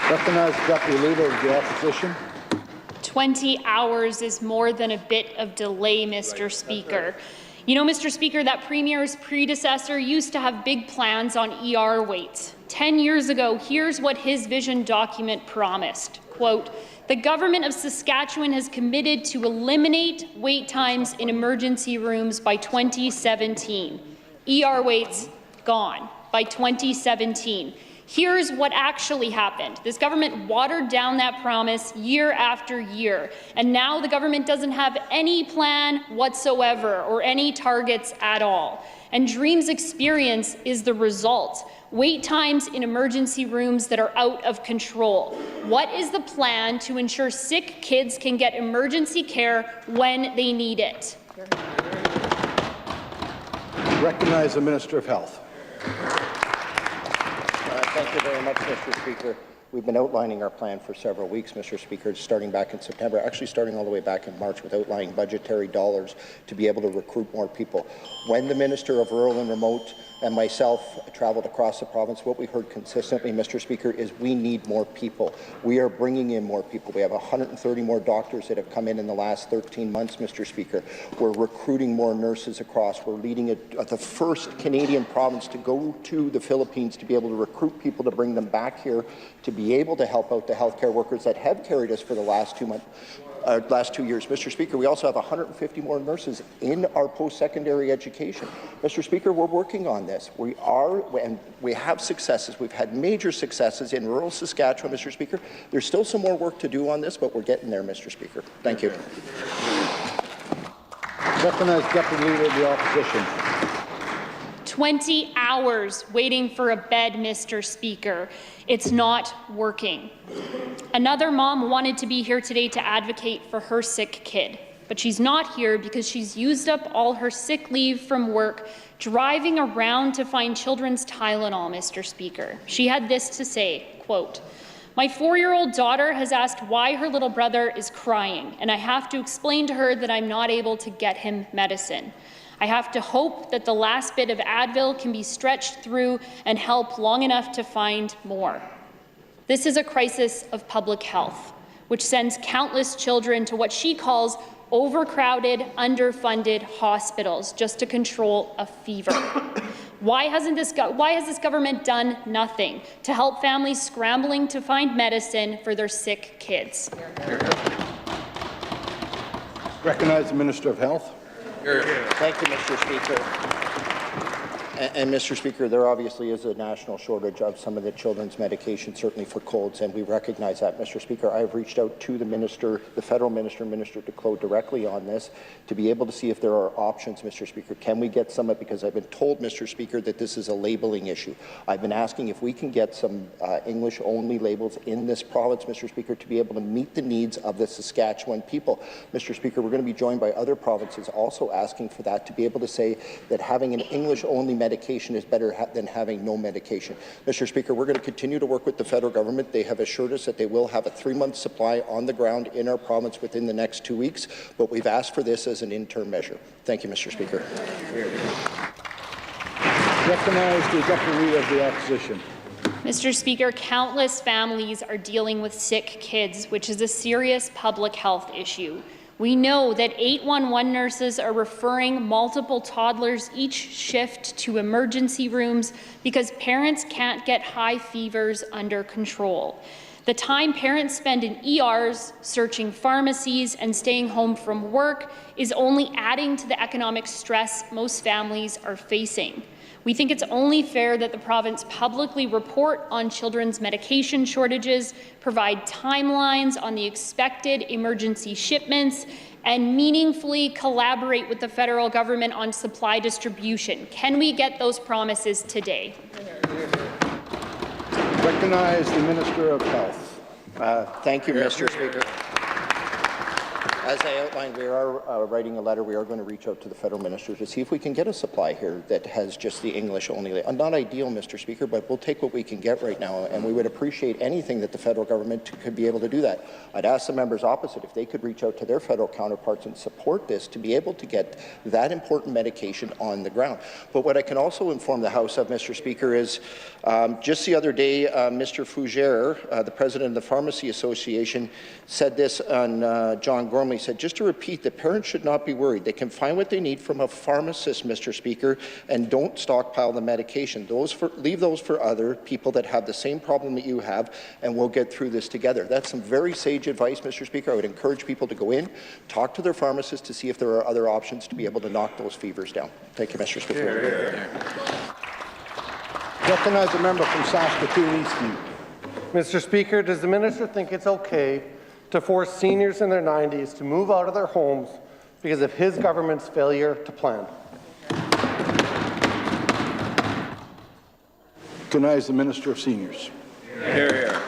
Recognize the Deputy Leader of the Opposition. 20 hours is more than a bit of delay, Mr. Speaker. You know, Mr. Speaker, that Premier's predecessor used to have big plans on ER waits. 10 years ago, here's what his vision document promised. Quote, the government of Saskatchewan has committed to eliminate wait times in emergency rooms by 2017. ER waits gone by 2017. Here's what actually happened. This government watered down that promise year after year, and now the government doesn't have any plan whatsoever or any targets at all. And Dream's experience is the result. Wait times in emergency rooms that are out of control. What is the plan to ensure sick kids can get emergency care when they need it? Recognize the Minister of Health. Thank you very much, Mr. Speaker. We've been outlining our plan for several weeks, Mr. Speaker, starting back in September, actually starting all the way back in March with outlining budgetary dollars to be able to recruit more people. When the Minister of Rural and Remote and myself traveled across the province, what we heard consistently, Mr. Speaker, is we need more people. We are bringing in more people. We have 130 more doctors that have come in the last 13 months, Mr. Speaker. We're recruiting more nurses across. We're leading the first Canadian province to go to the Philippines to be able to recruit people to bring them back here to be able to help out the healthcare workers that have carried us for the last 2 months. Last 2 years. Mr. Speaker, we also have 150 more nurses in our post-secondary education. Mr. Speaker, we're working on this. We have successes. We've had major successes in rural Saskatchewan, Mr. Speaker. There's still some more work to do on this, but we're getting there, Mr. Speaker. Thank you. Recognize Deputy Leader of the Opposition. 20 hours waiting for a bed, Mr. Speaker. It's not working. Another mom wanted to be here today to advocate for her sick kid, but she's not here because she's used up all her sick leave from work driving around to find children's Tylenol, Mr. Speaker. She had this to say, quote, my 4-year-old daughter has asked why her little brother is crying, and I have to explain to her that I'm not able to get him medicine. I have to hope that the last bit of Advil can be stretched through and help long enough to find more. This is a crisis of public health, which sends countless children to what she calls overcrowded, underfunded hospitals just to control a fever. Why has this government done nothing to help families scrambling to find medicine for their sick kids? Recognize the Minister of Health. Thank you, Mr. Speaker. And Mr. Speaker, there obviously is a national shortage of some of the children's medication, certainly for colds, and we recognize that, Mr. Speaker. I have reached out to the minister, the federal minister, Minister Duclos, directly on this to be able to see if there are options, Mr. Speaker. Can we get some, because I've been told, Mr. Speaker, that this is a labeling issue. I've been asking if we can get some English-only labels in this province, Mr. Speaker, to be able to meet the needs of the Saskatchewan people. Mr. Speaker, we're going to be joined by other provinces also asking for that, to be able to say that having an English-only medication is better than having no medication. Mr. Speaker, we're going to continue to work with the federal government. They have assured us that they will have a 3-month supply on the ground in our province within the next 2 weeks, but we've asked for this as an interim measure. Thank you, Mr. Speaker. Recognize the Deputy Leader of the Opposition. Mr. Speaker, countless families are dealing with sick kids, which is a serious public health issue. We know that 811 nurses are referring multiple toddlers each shift to emergency rooms because parents can't get high fevers under control. The time parents spend in ERs, searching pharmacies, and staying home from work is only adding to the economic stress most families are facing. We think it's only fair that the province publicly report on children's medication shortages, provide timelines on the expected emergency shipments, and meaningfully collaborate with the federal government on supply distribution. Can we get those promises today? Recognize the Minister of Health. Thank you, Mr. Speaker. As I outlined, we are writing a letter. We are going to reach out to the federal minister to see if we can get a supply here that has just the English only. Not ideal, Mr. Speaker, but we'll take what we can get right now, and we would appreciate anything that the federal government could be able to do that. I'd ask the members opposite if they could reach out to their federal counterparts and support this to be able to get that important medication on the ground. But what I can also inform the House of, Mr. Speaker, is just the other day, Mr. Fougere, the president of the Pharmacy Association, said this on John Gormley. He said, just to repeat, that parents should not be worried. They can find what they need from a pharmacist, Mr. Speaker, and don't stockpile the medication. Leave those for other people that have the same problem that you have, and we'll get through this together. That's some very sage advice, Mr. Speaker. I would encourage people to go in, talk to their pharmacist to see if there are other options to be able to knock those fevers down. Thank you, Mr. Speaker. Recognize a member from Saskatoon Eastview. Mr. Speaker, does the minister think it's okay to force seniors in their 90s to move out of their homes because of his government's failure to plan? Recognize the Minister of Seniors. Hear, hear.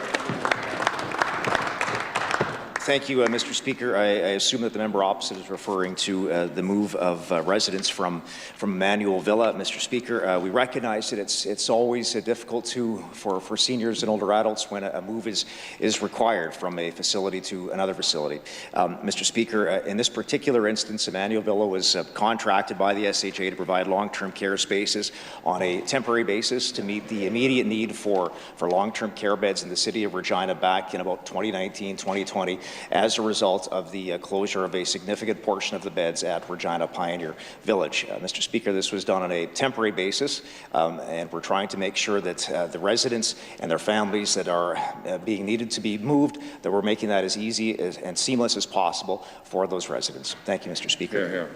Thank you, Mr. Speaker. I assume that the member opposite is referring to the move of residents from Emmanuel Villa. Mr. Speaker, we recognize that it's always difficult for seniors and older adults when a move is required from a facility to another facility. Mr. Speaker, in this particular instance, Emmanuel Villa was contracted by the SHA to provide long-term care spaces on a temporary basis to meet the immediate need for long-term care beds in the city of Regina back in about 2019, 2020. As a result of the closure of a significant portion of the beds at Regina Pioneer Village. Mr. Speaker, this was done on a temporary basis, and we're trying to make sure that the residents and their families that are being needed to be moved, that we're making that as easy and seamless as possible for those residents. Thank you, Mr. Speaker. Hear, hear.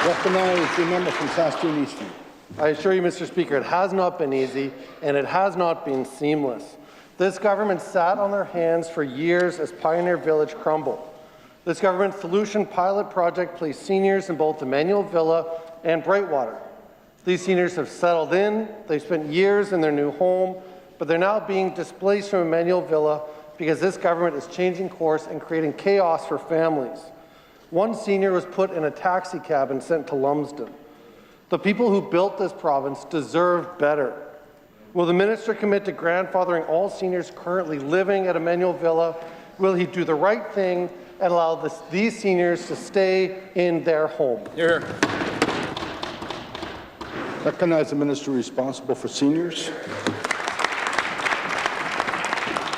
Recognize the member from Saskatoon Eastview. I assure you, Mr. Speaker, it has not been easy, and it has not been seamless. This government sat on their hands for years as Pioneer Village crumbled. This government solution pilot project placed seniors in both Emmanuel Villa and Brightwater. These seniors have settled in, they've spent years in their new home, but they're now being displaced from Emmanuel Villa because this government is changing course and creating chaos for families. One senior was put in a taxi cab and sent to Lumsden. The people who built this province deserve better. Will the minister commit to grandfathering all seniors currently living at Emmanuel Villa? Will he do the right thing and allow these seniors to stay in their home? Here. Recognize the minister responsible for seniors.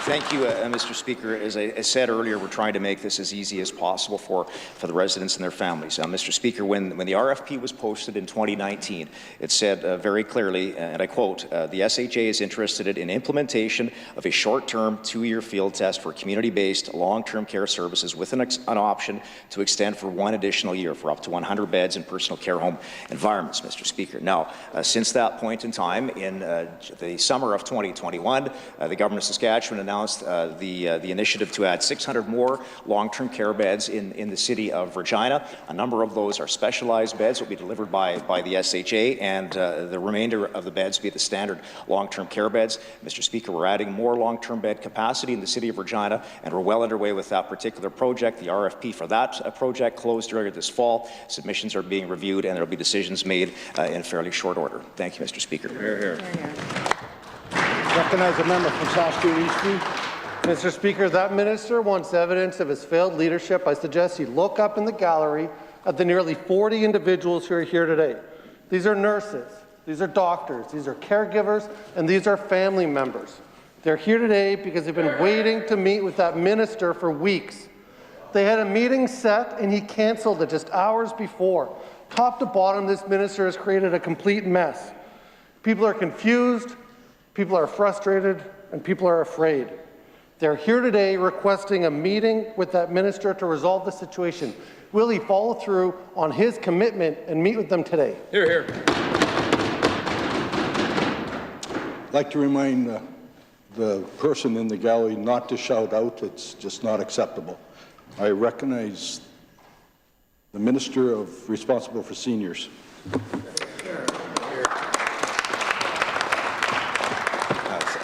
Thank you, Mr. Speaker. As I said earlier, we're trying to make this as easy as possible for the residents and their families. Mr. Speaker, when the RFP was posted in 2019, it said very clearly, and I quote, the SHA is interested in implementation of a short-term 2-year field test for community-based long-term care services with an option to extend for 1 additional year for up to 100 beds in personal care home environments, Mr. Speaker. Now, since that point in time, in the summer of 2021, the Government of Saskatchewan announced announced the initiative to add 600 more long-term care beds in the city of Regina. A number of those are specialized beds that will be delivered by the SHA, and the remainder of the beds be the standard long-term care beds. Mr. Speaker, we're adding more long-term bed capacity in the city of Regina, and we're well underway with that particular project. The RFP for that project closed earlier this fall. Submissions are being reviewed, and there will be decisions made in fairly short order. Thank you, Mr. Speaker. Hear, hear. Recognize a member from Saskatoon Eastview. Mr. Speaker, that minister wants evidence of his failed leadership. I suggest he look up in the gallery at the nearly 40 individuals who are here today. These are nurses, these are doctors, these are caregivers, and these are family members. They're here today because they've been waiting to meet with that minister for weeks. They had a meeting set and he canceled it just hours before. Top to bottom, this minister has created a complete mess. People are confused, people are frustrated, and people are afraid. They're here today requesting a meeting with that minister to resolve the situation. Will he follow through on his commitment and meet with them today? Hear, hear. I'd like to remind the person in the gallery not to shout out. It's just not acceptable. I recognize the Minister responsible for seniors.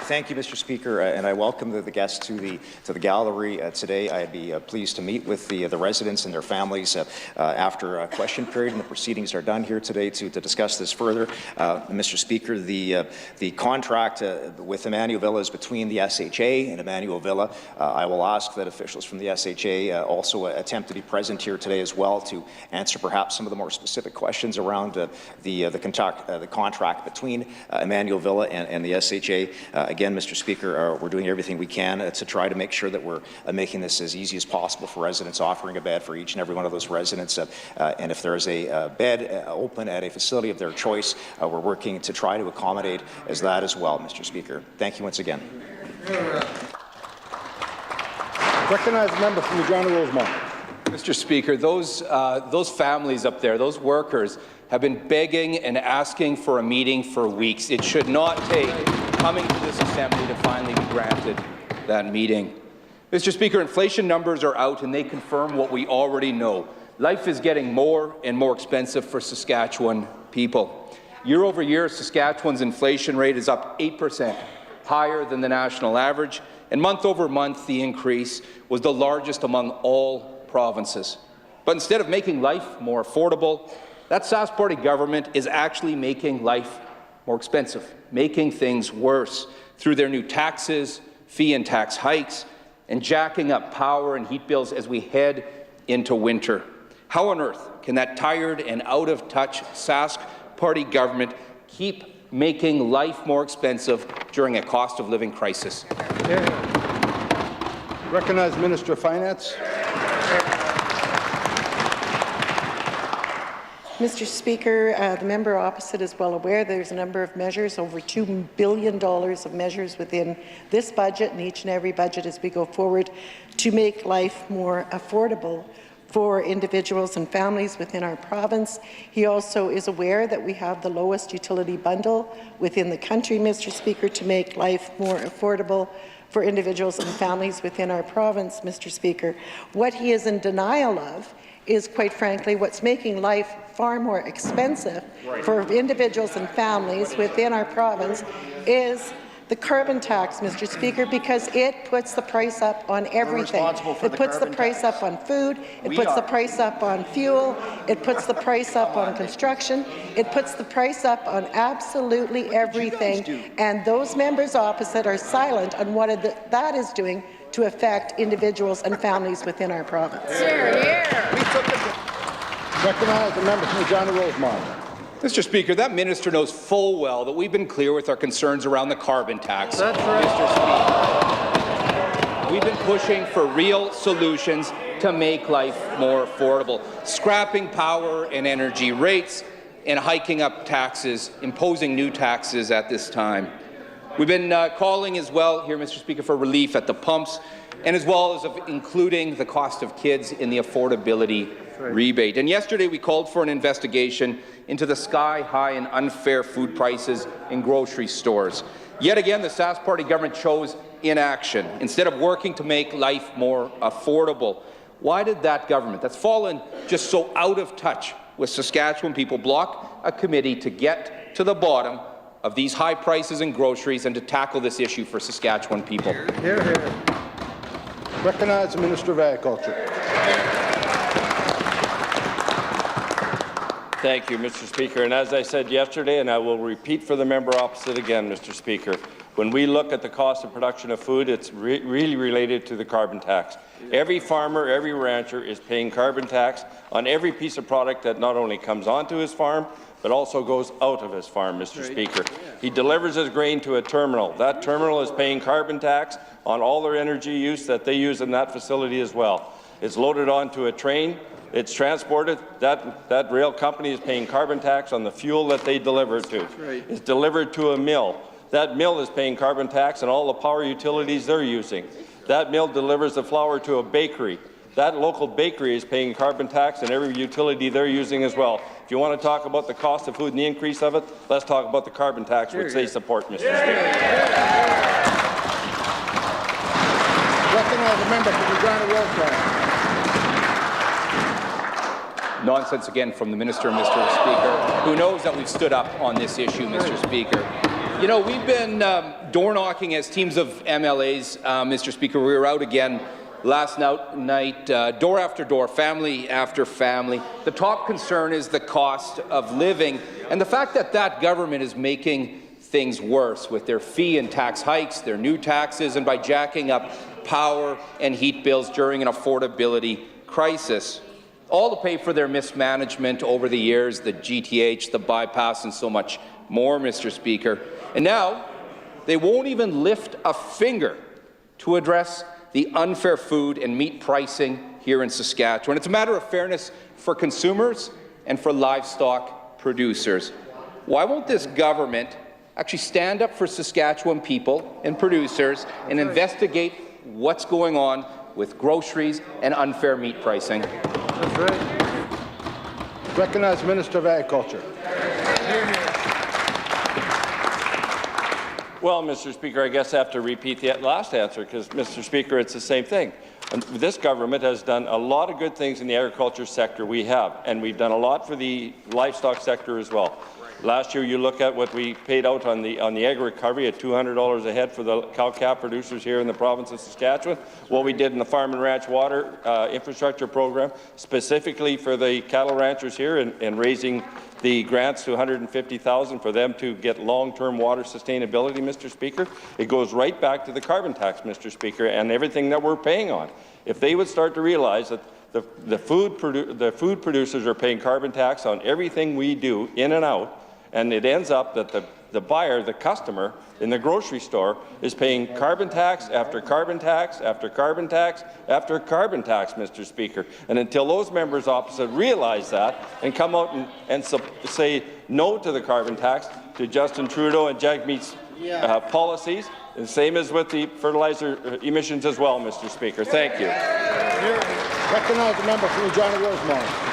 Thank you, Mr. Speaker, and I welcome the guests to the gallery today. I'd be pleased to meet with the residents and their families after a question period and the proceedings are done here today to discuss this further. Mr. Speaker, the contract with Emmanuel Villa is between the SHA and Emmanuel Villa. I will ask that officials from the SHA also attempt to be present here today as well to answer perhaps some of the more specific questions around the contract between Emmanuel Villa and the SHA. Again, Mr. Speaker, we're doing everything we can to try to make sure that we're making this as easy as possible for residents, offering a bed for each and every one of those residents. And if there is a bed open at a facility of their choice, we're working to try to accommodate as that as well, Mr. Speaker. Thank you once again. Recognize the member from Regina Rosemont. Mr. Speaker, those families up there, those workers, have been begging and asking for a meeting for weeks. It should not take coming to this assembly to finally be granted that meeting. Mr. Speaker, inflation numbers are out and they confirm what we already know. Life is getting more and more expensive for Saskatchewan people. Year over year, Saskatchewan's inflation rate is up 8%, higher than the national average, and month over month the increase was the largest among all provinces. But instead of making life more affordable, that Sask Party government is actually making life more expensive, making things worse through their new taxes, fee and tax hikes, and jacking up power and heat bills as we head into winter. How on earth can that tired and out-of-touch Sask Party government keep making life more expensive during a cost of living crisis? Recognize Minister of Finance. Mr. Speaker, the member opposite is well aware there's a number of measures, over $2 billion of measures within this budget and each and every budget as we go forward to make life more affordable for individuals and families within our province. He also is aware that we have the lowest utility bundle within the country, Mr. Speaker, to make life more affordable for individuals and families within our province, Mr. Speaker. What he is in denial of is, quite frankly, what's making life far more expensive for individuals and families within our province is the carbon tax, Mr. Speaker, because it puts the price up on everything. It puts the price up on food, it puts the price up on fuel, it puts the price up on construction, it puts the price up on absolutely everything, and those members opposite are silent on what that is doing to affect individuals and families within our province. Recognize the member from Regina Rosemont. Mr. Speaker, that minister knows full well that we've been clear with our concerns around the carbon tax. That's right. Mr. Speaker, we've been pushing for real solutions to make life more affordable, scrapping power and energy rates and hiking up taxes, imposing new taxes at this time. We've been calling as well here, Mr. Speaker, for relief at the pumps, and as well as of including the cost of kids in the affordability rebate. And yesterday we called for an investigation into the sky-high and unfair food prices in grocery stores. Yet again, the Sask Party government chose inaction instead of working to make life more affordable. Why did that government, that's fallen just so out of touch with Saskatchewan people, block a committee to get to the bottom of these high prices in groceries and to tackle this issue for Saskatchewan people? Hear, hear. Recognize the Minister of Agriculture. Thank you, Mr. Speaker. And as I said yesterday, and I will repeat for the member opposite again, Mr. Speaker, when we look at the cost of production of food, it's really related to the carbon tax. Every farmer, every rancher is paying carbon tax on every piece of product that not only comes onto his farm, but also goes out of his farm, Mr. Speaker. He delivers his grain to a terminal. That terminal is paying carbon tax on all their energy use that they use in that facility as well. It's loaded onto a train. It's transported. That rail company is paying carbon tax on the fuel that they deliver to. It's delivered to a mill. That mill is paying carbon tax on all the power utilities they're using. That mill delivers the flour to a bakery. That local bakery is paying carbon tax on every utility they're using as well. If you want to talk about the cost of food and the increase of it, let's talk about the carbon tax, which they support, Mr. Speaker. Recognize the member for Regina-Wilkes. Nonsense again from the Minister, Mr. Speaker, who knows that we've stood up on this issue, Mr. Speaker. You know, we've been door-knocking as teams of MLAs, Mr. Speaker. We were out again last night, door after door, family after family. The top concern is the cost of living and the fact that that government is making things worse with their fee and tax hikes, their new taxes, and by jacking up power and heat bills during an affordability crisis. All to pay for their mismanagement over the years, the GTH, the bypass, and so much more, Mr. Speaker. And now, they won't even lift a finger to address the unfair food and meat pricing here in Saskatchewan. It's a matter of fairness for consumers and for livestock producers. Why won't this government actually stand up for Saskatchewan people and producers and investigate what's going on with groceries and unfair meat pricing? That's right. Recognize the Minister of Agriculture. Well, Mr. Speaker, I guess I have to repeat the last answer because, Mr. Speaker, it's the same thing. And this government has done a lot of good things in the agriculture sector. We have, and we've done a lot for the livestock sector as well. Last year, you look at what we paid out on the agri-recovery at $200 a head for the cow-calf producers here in the province of Saskatchewan. What we did in the Farm and Ranch Water Infrastructure Program, specifically for the cattle ranchers here, and raising the grants to $150,000 for them to get long-term water sustainability, Mr. Speaker. It goes right back to the carbon tax, Mr. Speaker, and everything that we're paying on. If they would start to realize that the food producers are paying carbon tax on everything we do in and out, and it ends up that the buyer, the customer in the grocery store is paying carbon tax after carbon tax after carbon tax after carbon tax, Mr. Speaker. And until those members opposite realize that and come out and say no to the carbon tax, to Justin Trudeau and Jagmeet's policies, the same as with the fertilizer emissions as well, Mr. Speaker. Thank you. Recognize the member for Regina-Rosemont.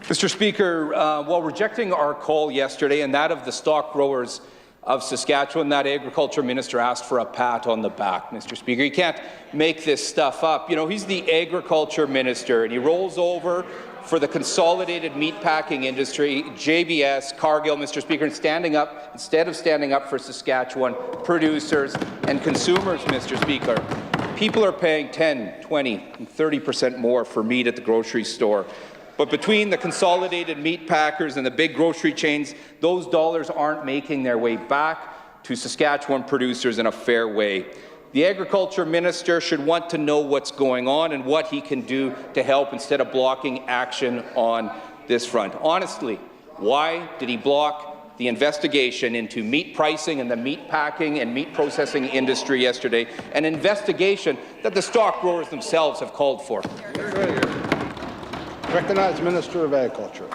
Mr. Speaker, while rejecting our call yesterday and that of the stock growers of Saskatchewan, that Agriculture Minister asked for a pat on the back, Mr. Speaker. You can't make this stuff up. You know, he's the Agriculture Minister, and he rolls over for the consolidated meat packing industry, JBS, Cargill, Mr. Speaker, and instead of standing up for Saskatchewan producers and consumers, Mr. Speaker. People are paying 10, 20, and 30% more for meat at the grocery store. But between the consolidated meat packers and the big grocery chains, those dollars aren't making their way back to Saskatchewan producers in a fair way. The Agriculture Minister should want to know what's going on and what he can do to help instead of blocking action on this front. Honestly, why did he block the investigation into meat pricing and the meat packing and meat processing industry yesterday, an investigation that the stock growers themselves have called for? Recognize the Minister of Agriculture.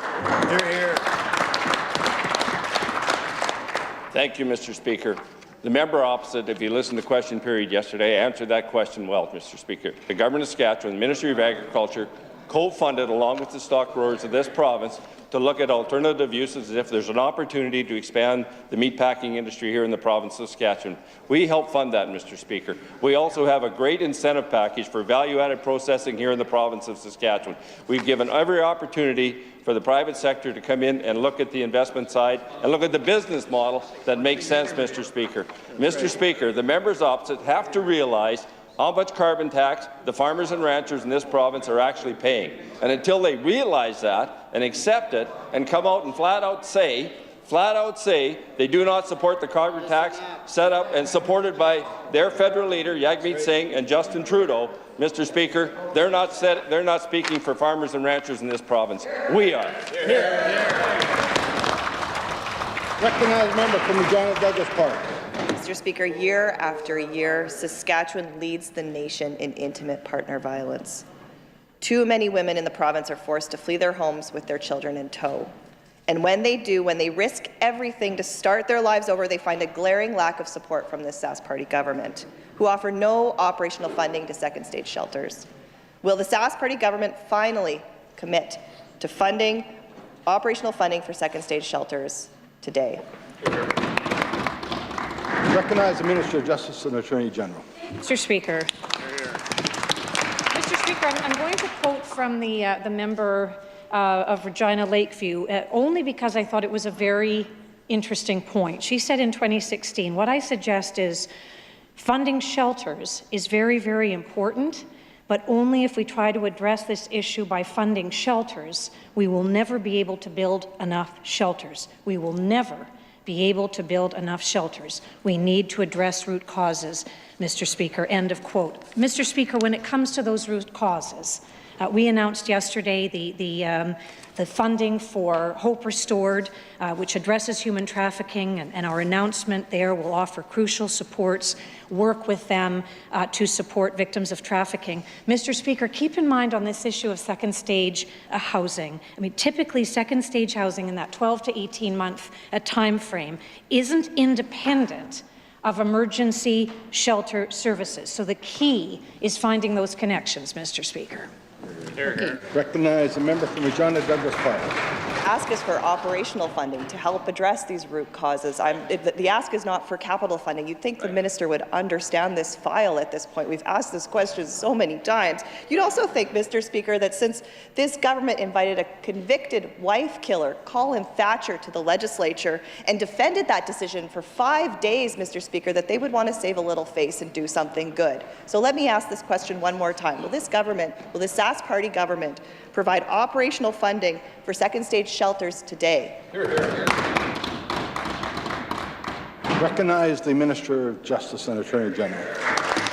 Thank you, Mr. Speaker. The member opposite, if you listened to the question period yesterday, answered that question well, Mr. Speaker. The Government of Saskatchewan, the Ministry of Agriculture, co-funded, along with the stock growers of this province, to look at alternative uses if there's an opportunity to expand the meatpacking industry here in the province of Saskatchewan. We help fund that, Mr. Speaker. We also have a great incentive package for value-added processing here in the province of Saskatchewan. We've given every opportunity for the private sector to come in and look at the investment side and look at the business model that makes sense, Mr. Speaker. Mr. Speaker, the members opposite have to realize how much carbon tax the farmers and ranchers in this province are actually paying. And until they realize that and accept it and come out and flat out say they do not support the carbon tax set up and supported by their federal leader, Jagmeet Singh and Justin Trudeau, Mr. Speaker, they're not speaking for farmers and ranchers in this province. We are. Recognized member from Regina Douglas Park. Mr. Speaker, year after year, Saskatchewan leads the nation in intimate partner violence. Too many women in the province are forced to flee their homes with their children in tow. And when they do, when they risk everything to start their lives over, they find a glaring lack of support from this Sask Party government, who offer no operational funding to second-stage shelters. Will the Sask Party government finally commit to operational funding for second-stage shelters today? Recognize the Minister of Justice and Attorney General. Mr. Speaker. Mr. Speaker, I'm going to quote from the member of Regina Lakeview, only because I thought it was a very interesting point. She said in 2016, what I suggest is funding shelters is very, very important, but only if we try to address this issue by funding shelters, we will never be able to build enough shelters. We will never be able to build enough shelters. We need to address root causes, Mr. Speaker, end of quote. Mr. Speaker, when it comes to those root causes, we announced yesterday the funding for Hope Restored, which addresses human trafficking, and our announcement there will offer crucial supports, work with them to support victims of trafficking. Mr. Speaker, keep in mind on this issue of second stage housing. I mean, typically second stage housing in that 12 to 18 month time frame isn't independent of emergency shelter services. So the key is finding those connections, Mr. Speaker. Okay. Recognize the member from Regina Douglas Park. Ask is for operational funding to help address these root causes. The ask is not for capital funding. You'd think the minister would understand this file at this point. We've asked this question so many times. You'd also think, Mr. Speaker, that since this government invited a convicted wife killer, Colin Thatcher, to the legislature and defended that decision for 5 days, Mr. Speaker, that they would want to save a little face and do something good. So let me ask this question one more time. Will this Sask Party government provide operational funding for second-stage shelters today? Recognize the Minister of Justice and Attorney General.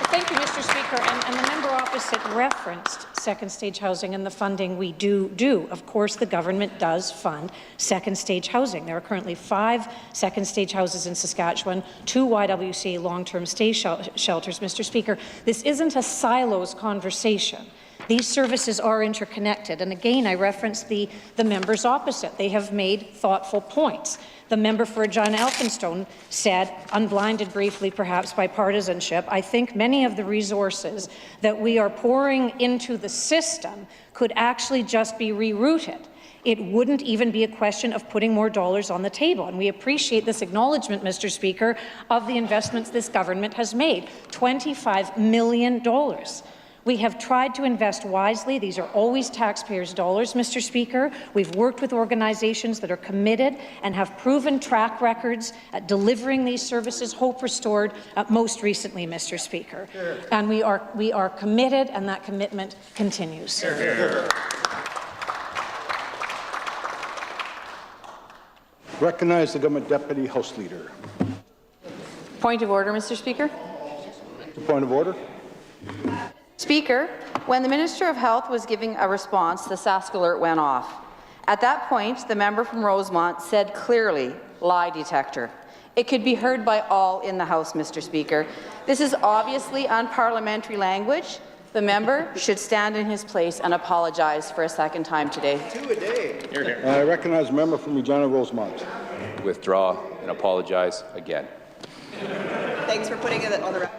Thank you, Mr. Speaker. And the member opposite referenced second-stage housing and the funding we do. Of course, the government does fund second-stage housing. There are currently 5 second-stage houses in Saskatchewan, 2 YWCA long-term stay shelters. Mr. Speaker, this isn't a silos conversation. These services are interconnected. And again, I referenced the members opposite. They have made thoughtful points. The member for Regina Elphinstone said, unblinded briefly perhaps by partisanship, I think many of the resources that we are pouring into the system could actually just be rerouted. It wouldn't even be a question of putting more dollars on the table. And we appreciate this acknowledgement, Mr. Speaker, of the investments this government has made, $25 million. We have tried to invest wisely. These are always taxpayers' dollars, Mr. Speaker. We've worked with organizations that are committed and have proven track records at delivering these services, Hope Restored, most recently, Mr. Speaker. And we are committed, and that commitment continues. Recognize the Government Deputy House Leader. Point of order, Mr. Speaker. Point of order. Speaker, when the Minister of Health was giving a response, the Sask alert went off. At that point, the member from Rosemont said clearly, lie detector. It could be heard by all in the House, Mr. Speaker. This is obviously unparliamentary language. The member should stand in his place and apologize for a second time today. 2 a day. I recognize the member from Regina Rosemont. Withdraw and apologize again. Thanks for putting it on the record.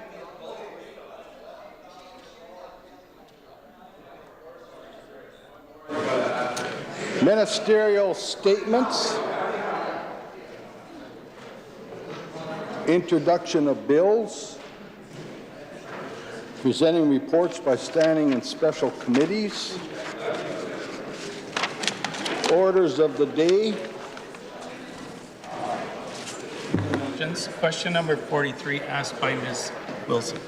Ministerial statements. Introduction of bills. Presenting reports by standing and special committees. Orders of the day. Question number 43, asked by Ms. Wilson.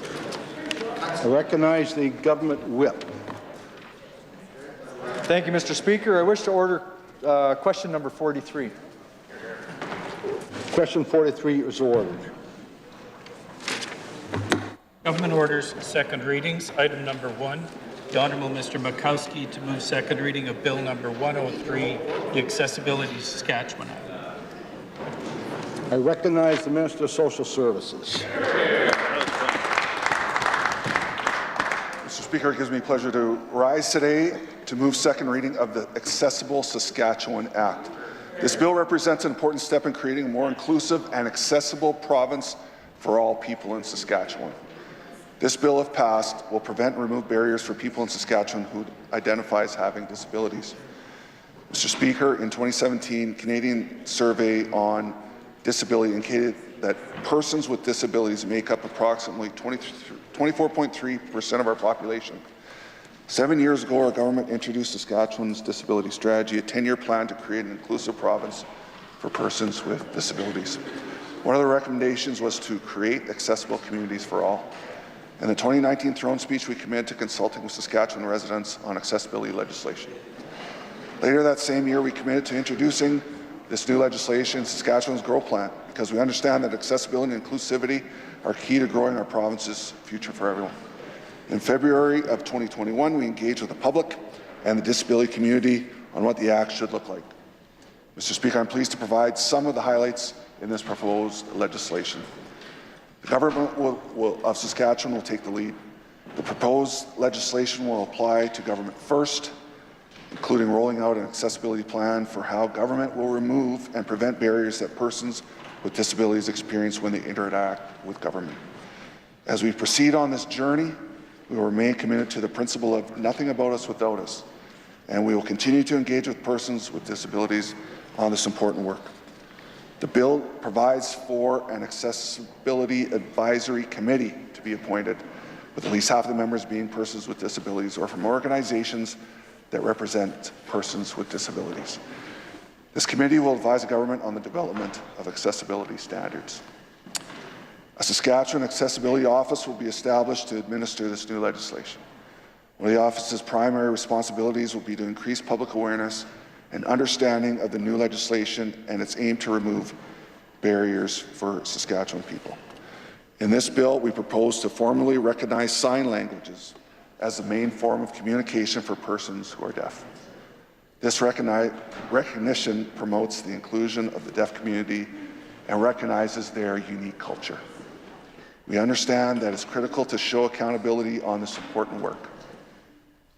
I recognize the government whip. Thank you, Mr. Speaker. I wish to order question number 43. Question 43 is ordered. Government orders, second readings. Item number 1, the Honourable Mr. Makowski to move second reading of Bill number 103, the Accessibility Saskatchewan Act. I recognize the Minister of Social Services. Mr. Speaker, it gives me pleasure to rise today to move second reading of the Accessible Saskatchewan Act. This bill represents an important step in creating a more inclusive and accessible province for all people in Saskatchewan. This bill, if passed, will prevent and remove barriers for people in Saskatchewan who identify as having disabilities. Mr. Speaker, in 2017, Canadian survey on disability indicated that persons with disabilities make up approximately 24.3% of our population. 7 years ago, our government introduced Saskatchewan's disability strategy, a 10-year plan to create an inclusive province for persons with disabilities. One of the recommendations was to create accessible communities for all. In the 2019 throne speech, we committed to consulting with Saskatchewan residents on accessibility legislation. Later that same year, we committed to introducing this new legislation, Saskatchewan's Grow Plan, because we understand that accessibility and inclusivity are key to growing our province's future for everyone. In February of 2021, we engaged with the public and the disability community on what the Act should look like. Mr. Speaker, I'm pleased to provide some of the highlights in this proposed legislation. The government of Saskatchewan will take the lead. The proposed legislation will apply to government first, including rolling out an accessibility plan for how government will remove and prevent barriers that persons with disabilities experience when they interact with government. As we proceed on this journey, we will remain committed to the principle of nothing about us without us, and we will continue to engage with persons with disabilities on this important work. The bill provides for an accessibility advisory committee to be appointed, with at least half the members being persons with disabilities or from organizations that represent persons with disabilities. This committee will advise the government on the development of accessibility standards. A Saskatchewan Accessibility Office will be established to administer this new legislation. One of the office's primary responsibilities will be to increase public awareness and understanding of the new legislation and its aim to remove barriers for Saskatchewan people. In this bill, we propose to formally recognize sign languages as the main form of communication for persons who are deaf. This recognition promotes the inclusion of the deaf community and recognizes their unique culture. We understand that it's critical to show accountability on this important work.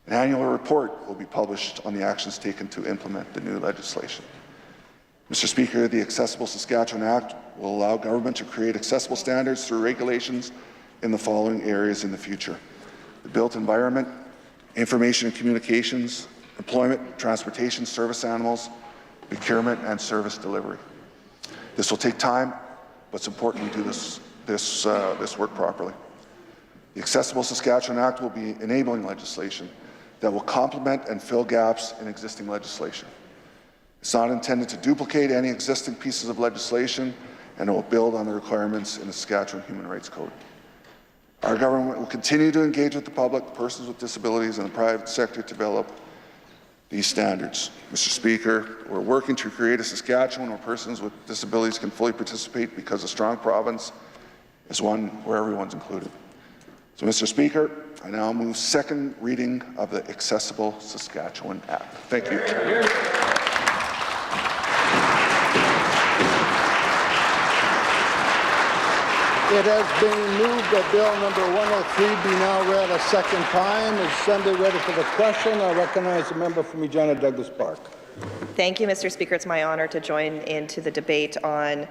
An annual report will be published on the actions taken to implement the new legislation. Mr. Speaker, the Accessible Saskatchewan Act will allow government to create accessible standards through regulations in the following areas in the future: the built environment, information and communications, employment, transportation, service animals, procurement, and service delivery. This will take time, but it's important we do this work properly. The Accessible Saskatchewan Act will be enabling legislation that will complement and fill gaps in existing legislation. It's not intended to duplicate any existing pieces of legislation, and it will build on the requirements in the Saskatchewan Human Rights Code. Our government will continue to engage with the public, persons with disabilities, and the private sector to develop these standards. Mr. Speaker, we're working to create a Saskatchewan where persons with disabilities can fully participate, because a strong province is one where everyone's included. So, Mr. Speaker, I now move second reading of the Accessible Saskatchewan Act. Thank you. It has been moved that Bill number 103 be now read a second time. Is Assembly ready for the question? I recognize the member from Regina Douglas Park. Thank you, Mr. Speaker. It's my honour to join into the debate on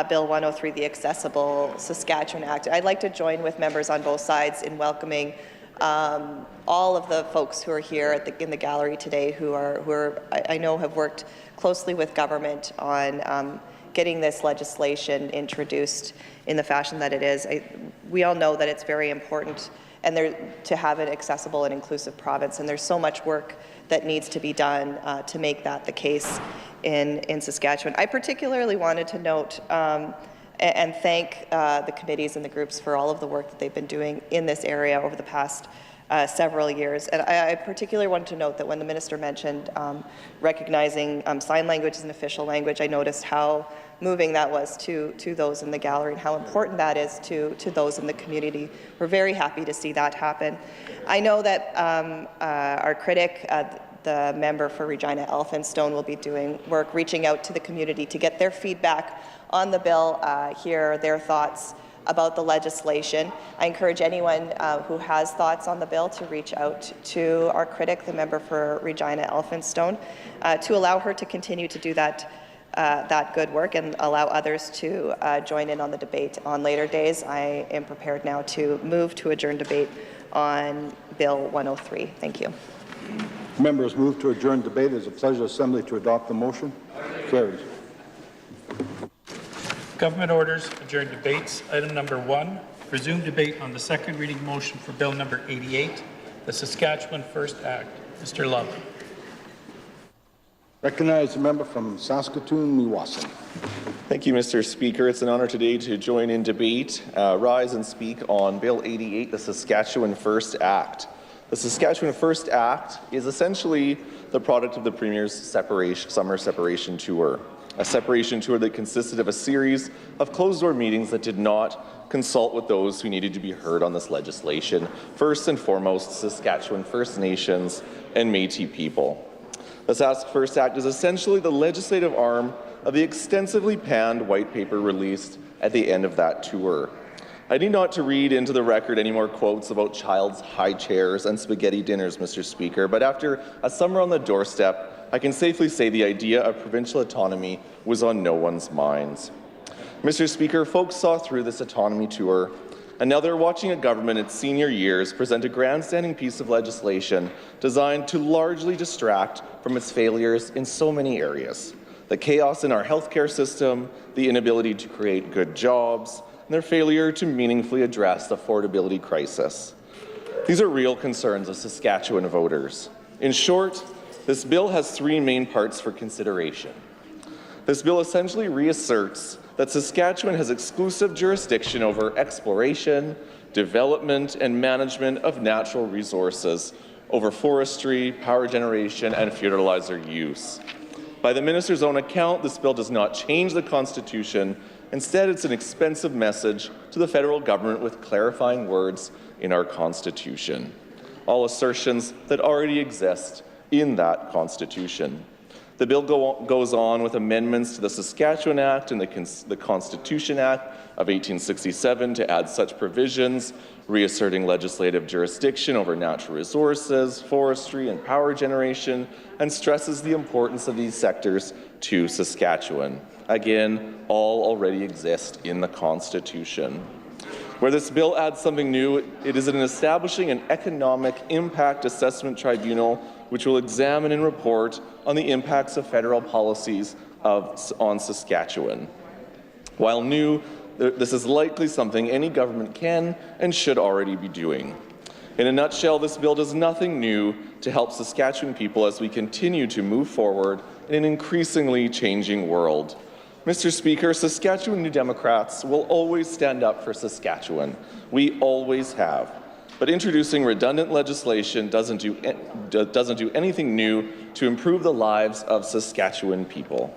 Bill 103, the Accessible Saskatchewan Act. I'd like to join with members on both sides in welcoming all of the folks who are here in the gallery today who I know have worked closely with government on getting this legislation introduced in the fashion that it is. We all know that it's very important to have an accessible and inclusive province, and there's so much work that needs to be done to make that the case in Saskatchewan. I particularly wanted to note and thank the committees and the groups for all of the work that they've been doing in this area over the past several years. And I particularly wanted to note that when the minister mentioned recognizing sign language as an official language, I noticed how moving that was to those in the gallery and how important that is to those in the community. We're very happy to see that happen. I know that our critic, the member for Regina Elphinstone, will be doing work reaching out to the community to get their feedback on the bill, hear their thoughts about the legislation. I encourage anyone who has thoughts on the bill to reach out to our critic, the member for Regina Elphinstone, to allow her to continue to do that good work and allow others to join in on the debate on later days. I am prepared now to move to adjourn debate on Bill 103. Thank you. Members move to adjourn debate. It is a pleasure of the Assembly to adopt the motion. Carries. Government orders, adjourn debates. Item number 1, resume debate on the second reading motion for Bill number 88, the Saskatchewan First Act. Mr. Love. Recognize the member from Saskatoon-Meewasin. Thank you, Mr. Speaker. It's an honor today to join in debate, rise and speak on Bill 88, the Saskatchewan First Act. The Saskatchewan First Act is essentially the product of the Premier's summer separation tour. A separation tour that consisted of a series of closed-door meetings that did not consult with those who needed to be heard on this legislation, first and foremost Saskatchewan First Nations and Métis people. The Sask First Act is essentially the legislative arm of the extensively panned white paper released at the end of that tour. I need not to read into the record any more quotes about child's high chairs and spaghetti dinners, Mr. Speaker, but after a summer on the doorstep, I can safely say the idea of provincial autonomy was on no one's minds. Mr. Speaker, folks saw through this autonomy tour, and now they're watching a government in its senior years present a grandstanding piece of legislation designed to largely distract from its failures in so many areas. The chaos in our healthcare system, the inability to create good jobs, and their failure to meaningfully address the affordability crisis. These are real concerns of Saskatchewan voters. In short, this bill has 3 main parts for consideration. This bill essentially reasserts that Saskatchewan has exclusive jurisdiction over exploration, development, and management of natural resources, over forestry, power generation, and fertilizer use. By the minister's own account, this bill does not change the Constitution. Instead, it's an expensive message to the federal government with clarifying words in our Constitution. All assertions that already exist in that Constitution. The bill goes on with amendments to the Saskatchewan Act and the Constitution Act of 1867 to add such provisions, reasserting legislative jurisdiction over natural resources, forestry, and power generation, and stresses the importance of these sectors to Saskatchewan. Again, all already exist in the Constitution. Where this bill adds something new, it is in establishing an economic impact assessment tribunal which will examine and report on the impacts of federal policies on Saskatchewan. While new, this is likely something any government can and should already be doing. In a nutshell, this bill does nothing new to help Saskatchewan people as we continue to move forward in an increasingly changing world. Mr. Speaker, Saskatchewan New Democrats will always stand up for Saskatchewan. We always have. But introducing redundant legislation doesn't do anything new to improve the lives of Saskatchewan people.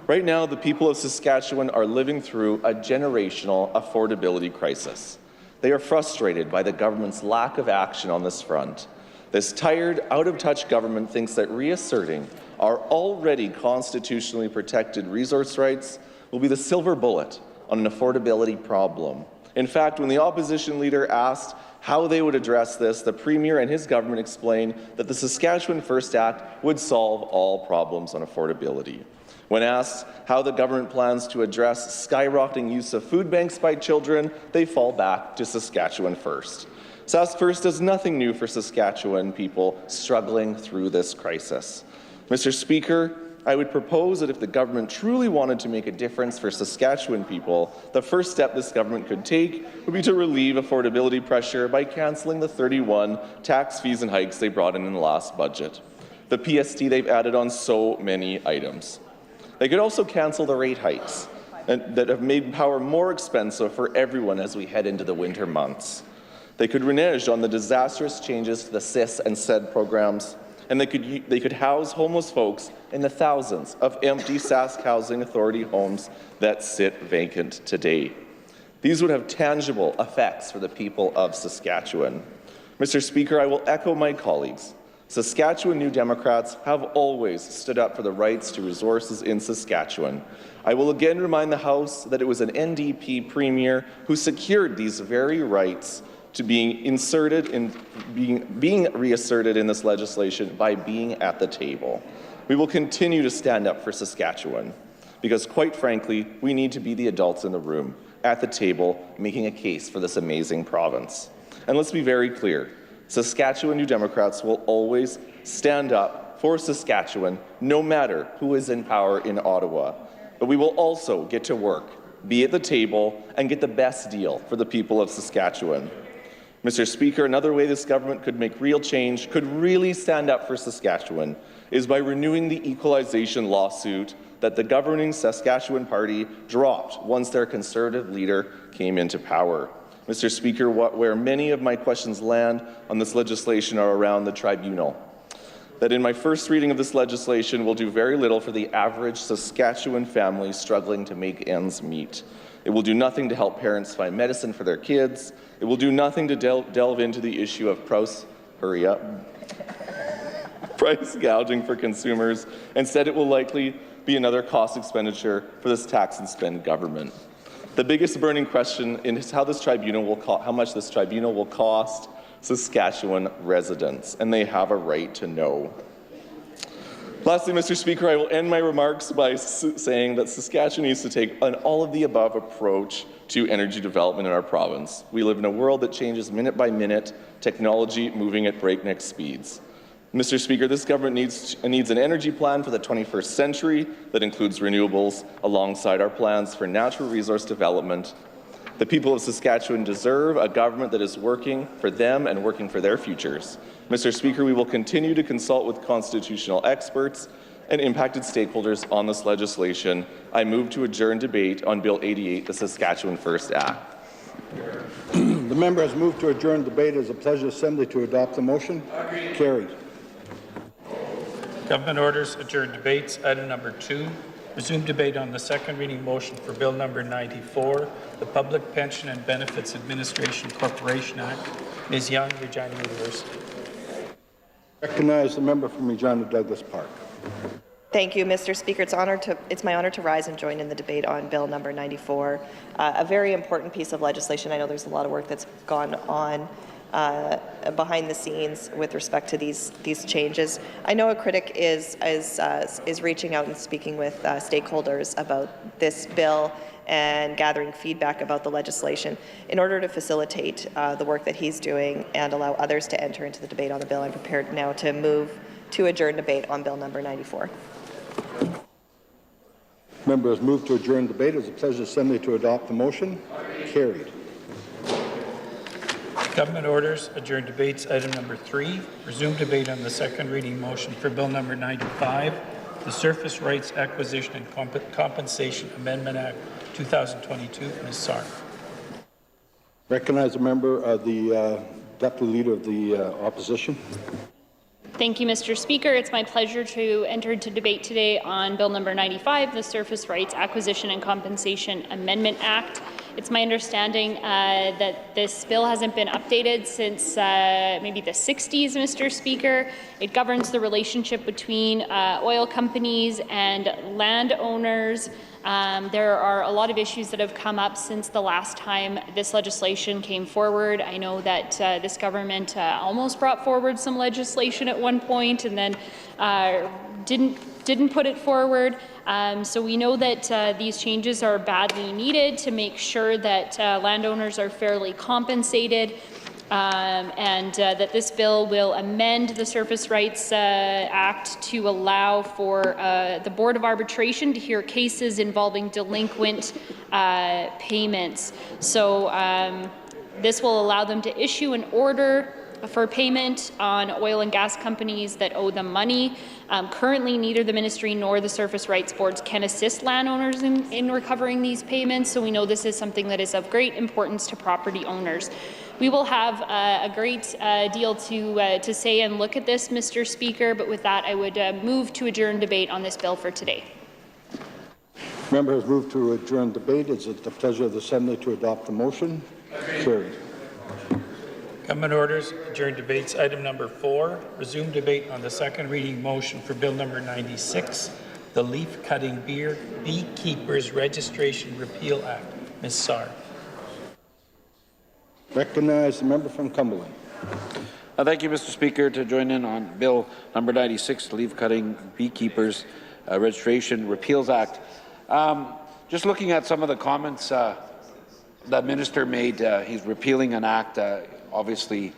Right now, the people of Saskatchewan are living through a generational affordability crisis. They are frustrated by the government's lack of action on this front. This tired, out-of-touch government thinks that reasserting our already constitutionally protected resource rights will be the silver bullet on an affordability problem. In fact, when the opposition leader asked how they would address this, the Premier and his government explained that the Saskatchewan First Act would solve all problems on affordability. When asked how the government plans to address skyrocketing use of food banks by children, they fall back to Saskatchewan First. Sask First does nothing new for Saskatchewan people struggling through this crisis. Mr. Speaker, I would propose that if the government truly wanted to make a difference for Saskatchewan people, the first step this government could take would be to relieve affordability pressure by cancelling the 31 tax fees and hikes they brought in the last budget. The PST they've added on so many items. They could also cancel the rate hikes that have made power more expensive for everyone as we head into the winter months. They could renege on the disastrous changes to the CIS and SED programs, and they could house homeless folks in the thousands of empty Sask Housing Authority homes that sit vacant today. These would have tangible effects for the people of Saskatchewan. Mr. Speaker, I will echo my colleagues. Saskatchewan New Democrats have always stood up for the rights to resources in Saskatchewan. I will again remind the House that it was an NDP premier who secured these very rights to being reasserted in this legislation by being at the table. We will continue to stand up for Saskatchewan because, quite frankly, we need to be the adults in the room, at the table, making a case for this amazing province. And let's be very clear, Saskatchewan New Democrats will always stand up for Saskatchewan, no matter who is in power in Ottawa. But we will also get to work, be at the table, and get the best deal for the people of Saskatchewan. Mr. Speaker, another way this government could make real change, could really stand up for Saskatchewan, is by renewing the equalization lawsuit that the governing Saskatchewan Party dropped once their Conservative leader came into power. Mr. Speaker, where many of my questions land on this legislation are around the tribunal. That in my first reading of this legislation will do very little for the average Saskatchewan family struggling to make ends meet. It will do nothing to help parents find medicine for their kids. It will do nothing to delve into the issue of price gouging for consumers. Instead, it will likely be another cost expenditure for this tax and spend government. The biggest burning question is how much this tribunal will cost Saskatchewan residents, and they have a right to know. Lastly, Mr. Speaker, I will end my remarks by saying that Saskatchewan needs to take an all-of-the-above approach to energy development in our province. We live in a world that changes minute by minute, technology moving at breakneck speeds. Mr. Speaker, this government needs an energy plan for the 21st century that includes renewables alongside our plans for natural resource development. The people of Saskatchewan deserve a government that is working for them and working for their futures. Mr. Speaker, we will continue to consult with constitutional experts and impacted stakeholders on this legislation. I move to adjourn debate on Bill 88, the Saskatchewan First Act. The member has moved to adjourn debate. It is a pleasure assembly to adopt the motion. Carried. Government orders adjourn debates. Item number 2. Resume debate on the second reading motion for Bill number 94, the Public Pension and Benefits Administration Corporation Act. Ms. Young, Regina University. Recognize the member from Regina Douglas Park. Thank you, Mr. Speaker. It's my honor to rise and join in the debate on Bill number 94, a very important piece of legislation. I know there's a lot of work that's gone on behind the scenes with respect to these changes. I know a critic is reaching out and speaking with stakeholders about this bill and gathering feedback about the legislation. In order to facilitate the work that he's doing and allow others to enter into the debate on the bill, I'm prepared now to move to adjourn debate on Bill number 94. Member has moved to adjourn debate. It is a pleasure assembly to adopt the motion. Carried. Government orders adjourn debates. Item number 3. Resume debate on the second reading motion for Bill number 95, the Surface Rights Acquisition and Compensation Amendment Act 2022. Ms. Sarn. Recognize the member, the Deputy Leader of the Opposition. Thank you, Mr. Speaker. It's my pleasure to enter into debate today on Bill number 95, the Surface Rights Acquisition and Compensation Amendment Act. It's my understanding that this bill hasn't been updated since maybe the 60s, Mr. Speaker. It governs the relationship between oil companies and landowners. There are a lot of issues that have come up since the last time this legislation came forward. I know that this government almost brought forward some legislation at one point and then didn't put it forward. So we know that these changes are badly needed to make sure that landowners are fairly compensated. and that this bill will amend the Surface Rights Act to allow for the Board of Arbitration to hear cases involving delinquent payments. So this will allow them to issue an order for payment on oil and gas companies that owe them money. Currently, neither the Ministry nor the Surface Rights Boards can assist landowners in recovering these payments, so we know this is something that is of great importance to property owners. We will have a great deal to say and look at this, Mr. Speaker, but with that, I would move to adjourn debate on this bill for today. Member has moved to adjourn debate. Is it the pleasure of the Assembly to adopt the motion? Carried. Government orders, adjourn debates. Item number 4, resume debate on the second reading motion for Bill number 96, the Leaf Cutting Beekeepers Registration Repeal Act. Ms. Sarr. Recognize the member from Cumberland. Thank you, Mr. Speaker. To join in on Bill number 96, the Leaf Cutting Beekeepers Registration Repeals Act. Just looking at some of the comments that Minister made, he's repealing an act, obviously,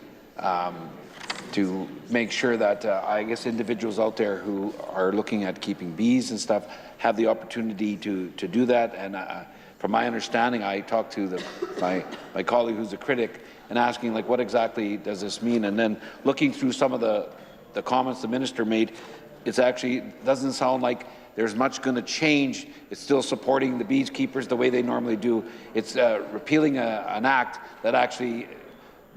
to make sure that I guess individuals out there who are looking at keeping bees and stuff have the opportunity to do that. And from my understanding, I talked to my colleague who's a critic and asking, like, what exactly does this mean? And then looking through some of the comments the minister made, it's actually doesn't sound like there's much going to change. It's still supporting the beekeepers the way they normally do. It's repealing an act that actually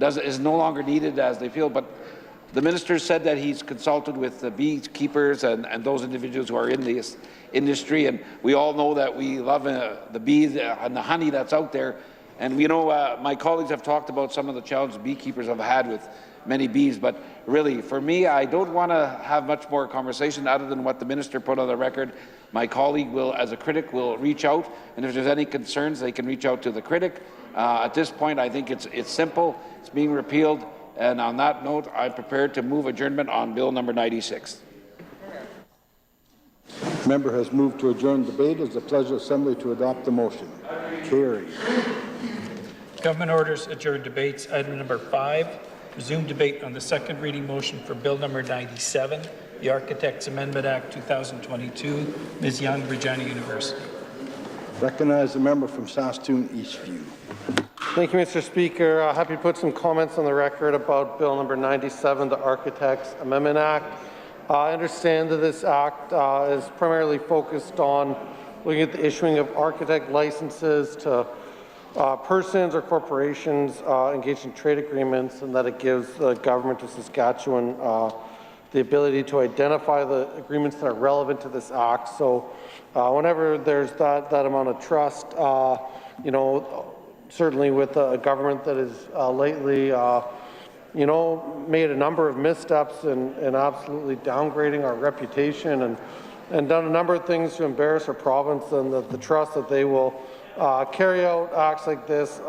is no longer needed as they feel. But the minister said that he's consulted with the beekeepers and those individuals who are in this industry, and we all know that we love the bees and the honey that's out there. And we know my colleagues have talked about some of the challenges beekeepers have had with many bees, but really, for me, I don't want to have much more conversation other than what the minister put on the record. My colleague will, as a critic, will reach out, and if there's any concerns, they can reach out to the critic. At this point, I think it's simple. It's being repealed, and on that note, I'm prepared to move adjournment on Bill number 96. Member has moved to adjourn debate. Is the pleasure of Assembly to adopt the motion? Carried. Government orders, adjourn debates. Item number 5, resume debate on the second reading motion for Bill number 97, the Architects Amendment Act 2022. Ms. Young, Regina University. Recognize the member from Saskatoon Eastview. Thank you, Mr. Speaker. Happy to put some comments on the record about Bill number 97, the Architects Amendment Act. I understand that this act is primarily focused on looking at the issuing of architect licenses to persons or corporations engaged in trade agreements, and that it gives the government of Saskatchewan the ability to identify the agreements that are relevant to this act. So whenever there's that amount of trust, you know, certainly with a government that is lately, you know, made a number of missteps and absolutely downgrading our reputation and done a number of things to embarrass our province, and the trust that they will carry out acts like this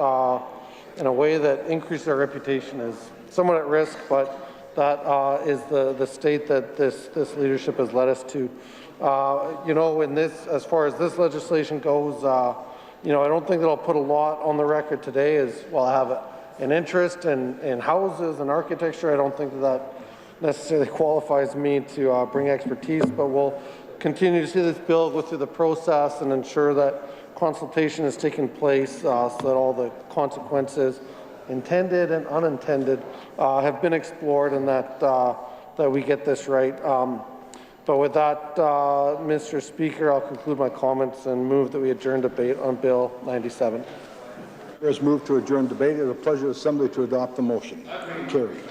in a way that increases our reputation is somewhat at risk, but that is the state that this leadership has led us to. You know, in this, as far as this legislation goes, you know, I don't think that I'll put a lot on the record today. As well, I have an interest in houses and architecture. I don't think that necessarily qualifies me to bring expertise, but we'll continue to see this bill go through the process and ensure that consultation has taken place so that all the consequences, intended and unintended, have been explored, and that we get this right. But with that, Mr. Speaker, I'll conclude my comments and move that we adjourn debate on Bill 97. There is moved to adjourn debate. It is a pleasure of Assembly to adopt the motion. Carried.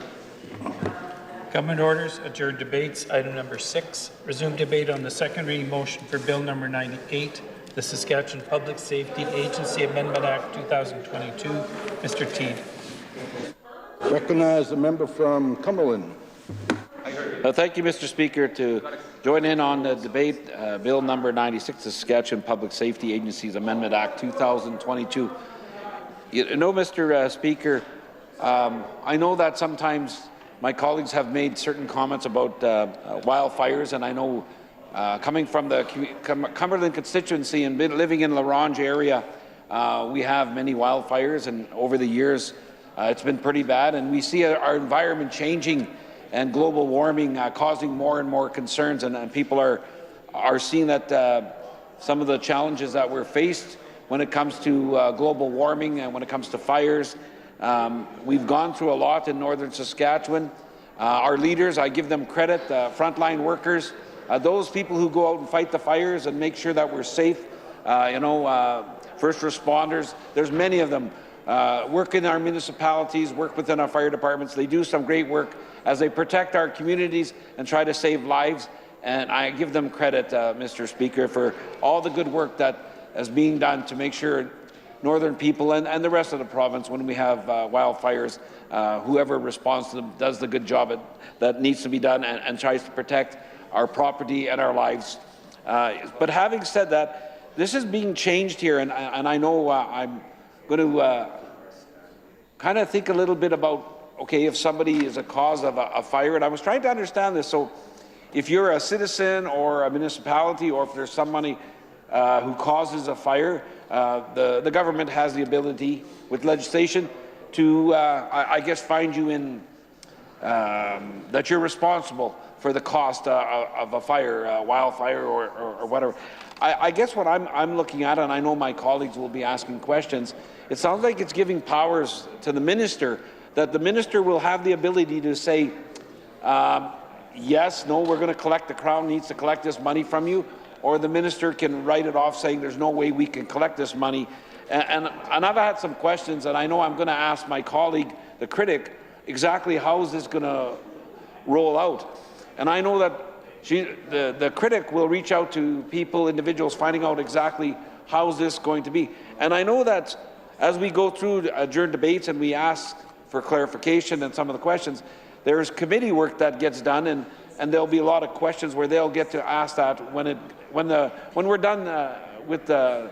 Government orders, adjourn debates. Item number 6, resume debate on the second reading motion for Bill number 98, the Saskatchewan Public Safety Agency Amendment Act 2022. Mr. Teed. Recognize the member from Cumberland. Thank you, Mr. Speaker. To join in on the debate, Bill number 96, the Saskatchewan Public Safety Agencies Amendment Act 2022. You know, Mr. Speaker, I know that sometimes my colleagues have made certain comments about wildfires, and I know coming from the Cumberland constituency and living in La Ronge area, we have many wildfires, and over the years, It's been pretty bad, and we see our environment changing and global warming causing more and more concerns, and people are seeing that some of the challenges that we're faced when it comes to global warming and when it comes to fires. We've gone through a lot in northern Saskatchewan. Our leaders, I give them credit, frontline workers, those people who go out and fight the fires and make sure that we're safe, first responders, there's many of them, work in our municipalities, work within our fire departments. They do some great work as they protect our communities and try to save lives. And I give them credit, Mr. Speaker, for all the good work that is being done to make sure northern people and the rest of the province, when we have wildfires, whoever responds to them does the good job that needs to be done and tries to protect our property and our lives. But having said that, this is being changed here, and I know I'm going to kind of think a little bit about, okay, if somebody is a cause of a fire, and I was trying to understand this. So if you're a citizen or a municipality, or if there's somebody who causes a fire, the government has the ability with legislation to, I guess, find you in that you're responsible for the cost of a fire, wildfire, or whatever. I guess what I'm looking at, and I know my colleagues will be asking questions, it sounds like it's giving powers to the minister, that the minister will have the ability to say, yes, no, we're going to collect, the Crown needs to collect this money from you, or the minister can write it off saying there's no way we can collect this money. And I've had some questions, and I know I'm going to ask my colleague, the critic, exactly how is this going to roll out. And I know that the critic will reach out to people, individuals, finding out exactly how is this going to be. And I know that as we go through adjourned debates and we ask for clarification and some of the questions, there's committee work that gets done, and there'll be a lot of questions where they'll get to ask that when we're done with the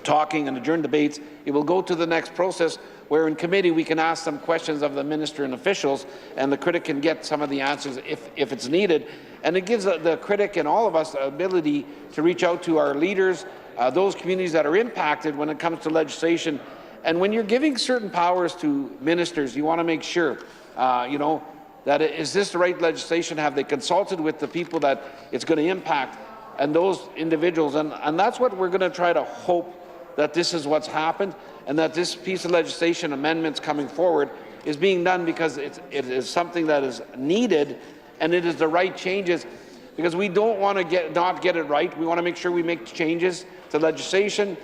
talking and adjourned debates. It will go to the next process where in committee we can ask some questions of the minister and officials, and the critic can get some of the answers if it's needed. And it gives the critic and all of us the ability to reach out to our leaders, those communities that are impacted when it comes to legislation. And when you're giving certain powers to ministers, you want to make sure, that is this the right legislation? Have they consulted with the people that it's going to impact and those individuals? And that's what we're going to try to hope, that this is what's happened, and that this piece of legislation, amendments coming forward, is being done because it is something that is needed, and it is the right changes, because we don't want to not get it right. We want to make sure we make changes to legislation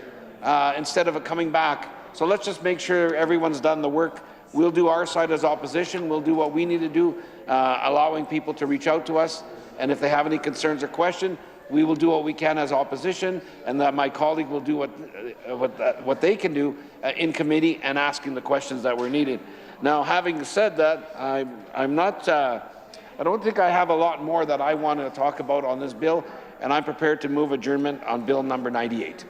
instead of it coming back. So let's just make sure everyone's done the work. We'll do our side as opposition. We'll do what we need to do, allowing people to reach out to us, and if they have any concerns or questions, we will do what we can as opposition, and that my colleague will do what they can do in committee and asking the questions that were needed. Now, having said that, I'm not. I don't think I have a lot more that I want to talk about on this bill, and I'm prepared to move adjournment on Bill number 98.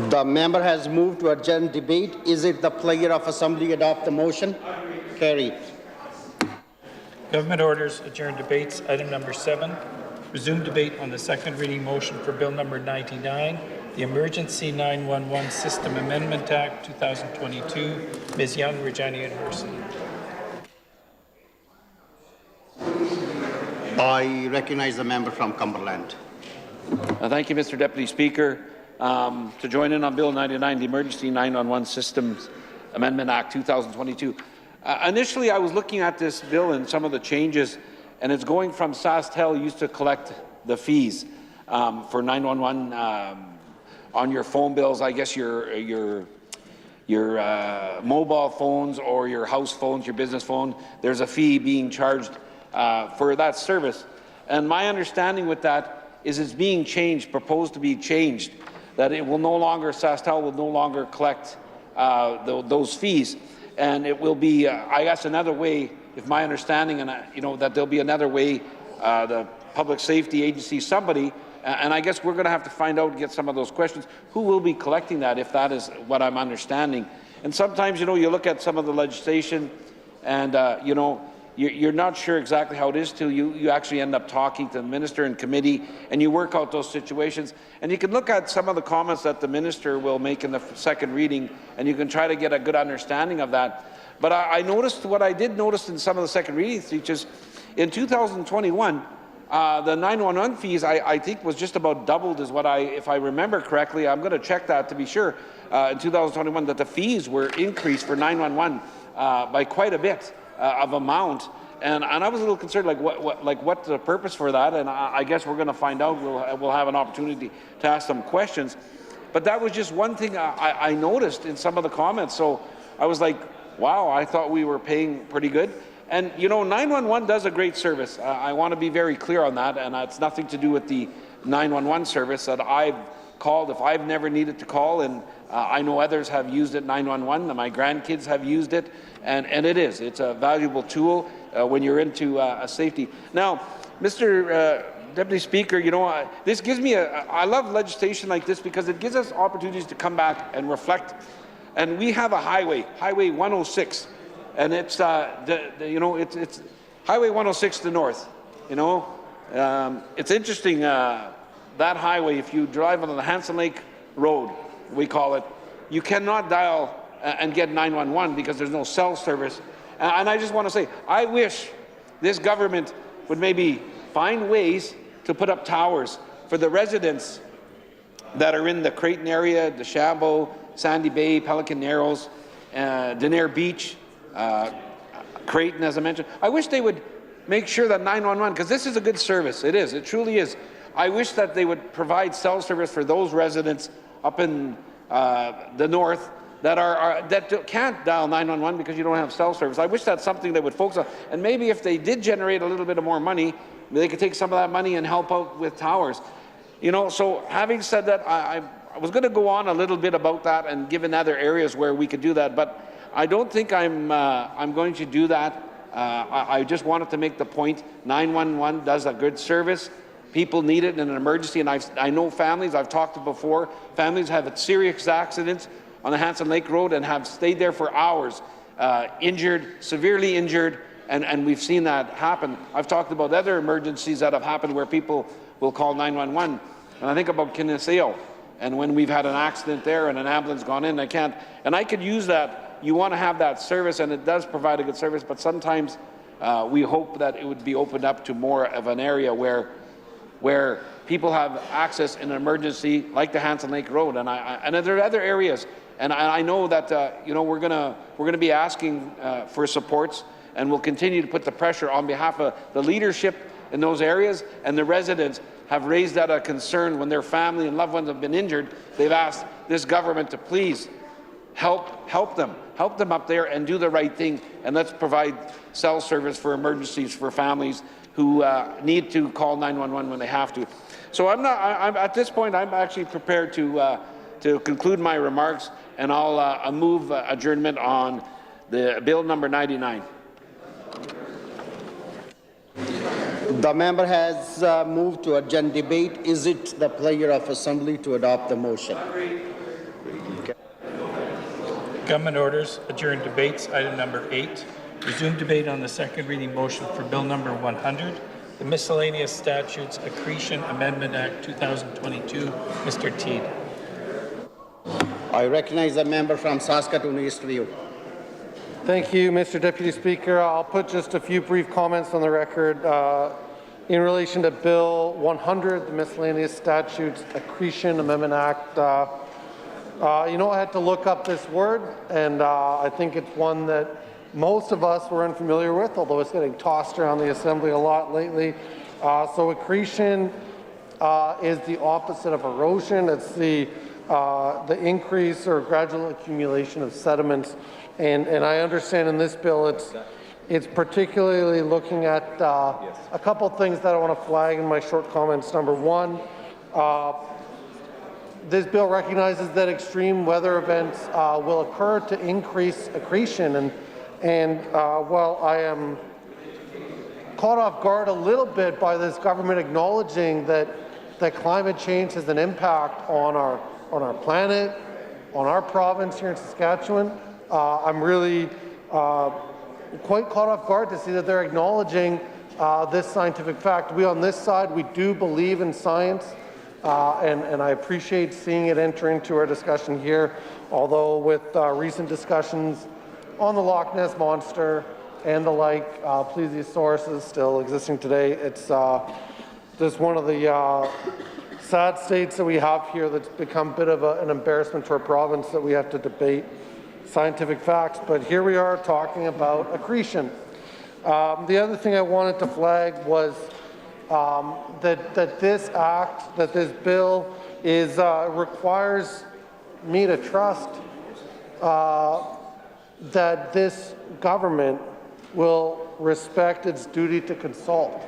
The member has moved to adjourn debate. Is it the pleasure of Assembly to adopt the motion? Carried. Government orders adjourn debates. Item number 7, resume debate on the second reading motion for Bill number 99, the Emergency 911 System Amendment Act 2022. Ms. Young, Regina, and Herson. I recognize the member from Cumberland. Thank you, Mr. Deputy Speaker. To join in on Bill 99, the Emergency 911 Systems Amendment Act 2022. Initially, I was looking at this bill and some of the changes, and it's going from SaskTel used to collect the fees for 911 on your phone bills. I guess your mobile phones or your house phones, your business phone. There's a fee being charged for that service, and my understanding with that is it's being changed, proposed to be changed, that it will no longer, SaskTel will no longer collect those fees. And it will be, I guess, another way, if my understanding, and that there'll be another way, the public safety agency, somebody, and I guess we're going to have to find out and get some of those questions. Who will be collecting that, if that is what I'm understanding? And sometimes, you look at some of the legislation, and you're not sure exactly how it is till you actually end up talking to the minister in committee and you work out those situations. And you can look at some of the comments that the minister will make in the second reading, and you can try to get a good understanding of that. But I noticed what I did notice in some of the second reading speeches in 2021. The 911 fees, I think, was just about doubled, is what if I remember correctly. I'm going to check that to be sure. In 2021, that the fees were increased for 911 by quite a bit of amount, and I was a little concerned, what's the purpose for that? And I guess we're going to find out. We'll have an opportunity to ask some questions. But that was just one thing I noticed in some of the comments. So I was like, wow, I thought we were paying pretty good. And, you know, 911 does a great service. I want to be very clear on that, and it's nothing to do with the 911 service that I've called. If I've never needed to call, and I know others have used it, 911, and my grandkids have used it, and it's a valuable tool when you're into safety. Now, Mr. Deputy Speaker, you know, this gives me I love legislation like this because it gives us opportunities to come back and reflect. And we have a Highway 106. And it's it's Highway 106 to the north. You know, it's interesting that highway. If you drive on the Hanson Lake Road, we call it, you cannot dial and get 911 because there's no cell service. And I just want to say, I wish this government would maybe find ways to put up towers for the residents that are in the Creighton area, DeChambeau, Sandy Bay, Pelican Narrows, Denair Beach. Creighton, as I mentioned. I wish they would make sure that 911, because this is a good service. It is. It truly is. I wish that they would provide cell service for those residents up in the north that can't dial 911 because you don't have cell service. I wish that's something they would focus on. And maybe if they did generate a little bit of more money, they could take some of that money and help out with towers. You know, so having said that, I was going to go on a little bit about that and given other areas where we could do that, but I don't think I'm going to do that. I just wanted to make the point. 911 does a good service. People need it in an emergency, and I know families, I've talked to before, families have had serious accidents on the Hanson Lake Road and have stayed there for hours, injured, severely injured, and we've seen that happen. I've talked about other emergencies that have happened where people will call 911, and I think about Kinsale, and when we've had an accident there and an ambulance gone in, I could use that. You want to have that service, and it does provide a good service, but sometimes we hope that it would be opened up to more of an area where people have access in an emergency, like the Hanson Lake Road, and there are other areas. And I know that you know, we're gonna be asking for supports, and we'll continue to put the pressure on behalf of the leadership in those areas, and the residents have raised that a concern when their family and loved ones have been injured. They've asked this government to please help them up there and do the right thing, and let's provide cell service for emergencies for families who need to call 911 when they have to. So I'm at this point, I'm actually prepared to conclude my remarks, and I'll move adjournment on the bill number 99. The member has moved to adjourn debate. Is it the pleasure of Assembly to adopt the motion? Government orders, adjourn debates, item number 8. Resume debate on the second reading motion for bill number 100, the Miscellaneous Statutes Accretion Amendment Act 2022. Mr. Teed. I recognize the member from Saskatoon Eastview. Thank you, Mr. Deputy Speaker. I'll put just a few brief comments on the record in relation to Bill 100, the Miscellaneous Statutes Accretion Amendment Act. You know, I had to look up this word, and I think it's one that most of us were unfamiliar with, although it's getting tossed around the Assembly a lot lately. So accretion is the opposite of erosion. It's the increase or gradual accumulation of sediments. And I understand in this bill it's particularly looking at a couple of things that I want to flag in my short comments. Number one, this bill recognizes that extreme weather events will occur to increase accretion, and while I am caught off guard a little bit by this government acknowledging that climate change has an impact on our planet, on our province here in Saskatchewan, I'm really quite caught off guard to see that they're acknowledging this scientific fact. We on this side, we do believe in science, and I appreciate seeing it enter into our discussion here, although with recent discussions on the Loch Ness Monster and the like, plesiosaurus still existing today, it's just one of the sad states that we have here that's become a bit of an embarrassment to our province that we have to debate scientific facts. But here we are talking about accretion. The other thing I wanted to flag was that this bill is requires me to trust that this government will respect its duty to consult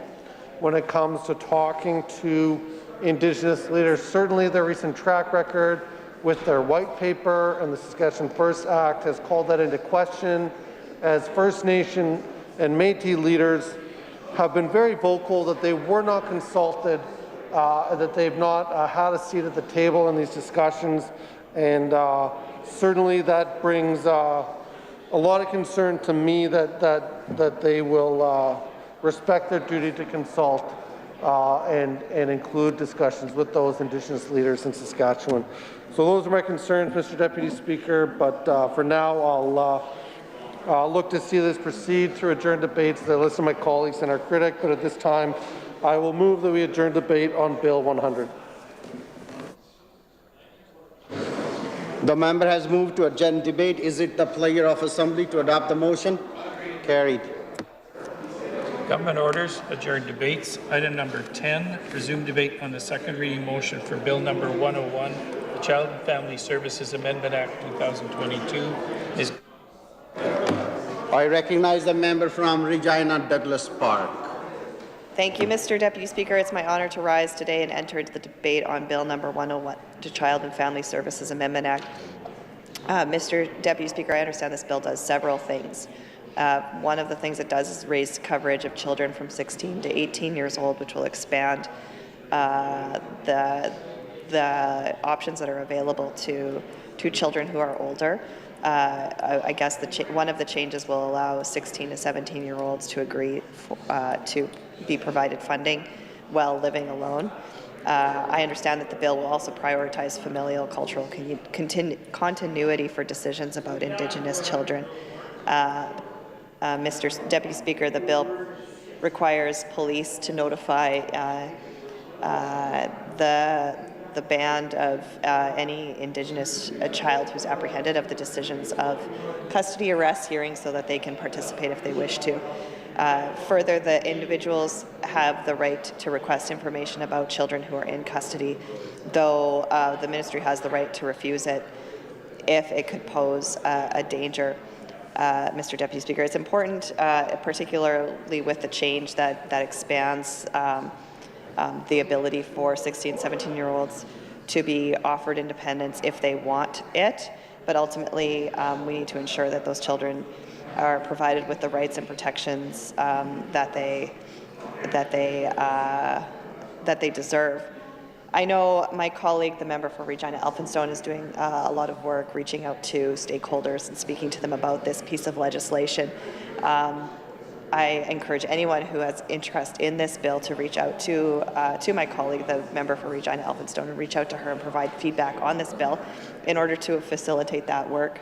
when it comes to talking to Indigenous leaders. Certainly their recent track record with their white paper and the Saskatchewan First Act has called that into question, as First Nation and Métis leaders have been very vocal that they were not consulted, that they've not had a seat at the table in these discussions, and certainly that brings a lot of concern to me that they will respect their duty to consult and include discussions with those Indigenous leaders in Saskatchewan. So those are my concerns, Mr. Deputy Speaker, but for now I'll look to see this proceed through adjourned debates. I listen to my colleagues and our critic, but at this time I will move that we adjourn debate on Bill 100. The member has moved to adjourn debate. Is it the pleasure of Assembly to adopt the motion? Carried. Government orders, adjourned debates. Item number 10, resume debate on the second reading motion for Bill number 101, the Child and Family Services Amendment Act 2022 is... I recognize the member from Regina Douglas Park. Thank you, Mr. Deputy Speaker. It's my honor to rise today and enter into the debate on Bill number 101, the Child and Family Services Amendment Act. Mr. Deputy Speaker, I understand this bill does several things. One of the things it does is raise coverage of children from 16 to 18 years old, which will expand the options that are available to children who are older. I guess one of the changes will allow 16 to 17-year-olds to agree to be provided funding while living alone. I understand that the bill will also prioritize familial cultural continuity for decisions about Indigenous children. Mr. Deputy Speaker, the bill requires police to notify the band of any Indigenous child who's apprehended of the decisions of custody arrest hearings so that they can participate if they wish to. Further, the individuals have the right to request information about children who are in custody, though the ministry has the right to refuse it if it could pose a danger. Mr. Deputy Speaker, it's important, particularly with the change that expands the ability for 16, 17-year-olds to be offered independence if they want it, but ultimately we need to ensure that those children are provided with the rights and protections that they deserve. I know my colleague, the member for Regina Elphinstone, is doing a lot of work reaching out to stakeholders and speaking to them about this piece of legislation. I encourage anyone who has interest in this bill to reach out to my colleague, the member for Regina Elphinstone, and reach out to her and provide feedback on this bill in order to facilitate that work.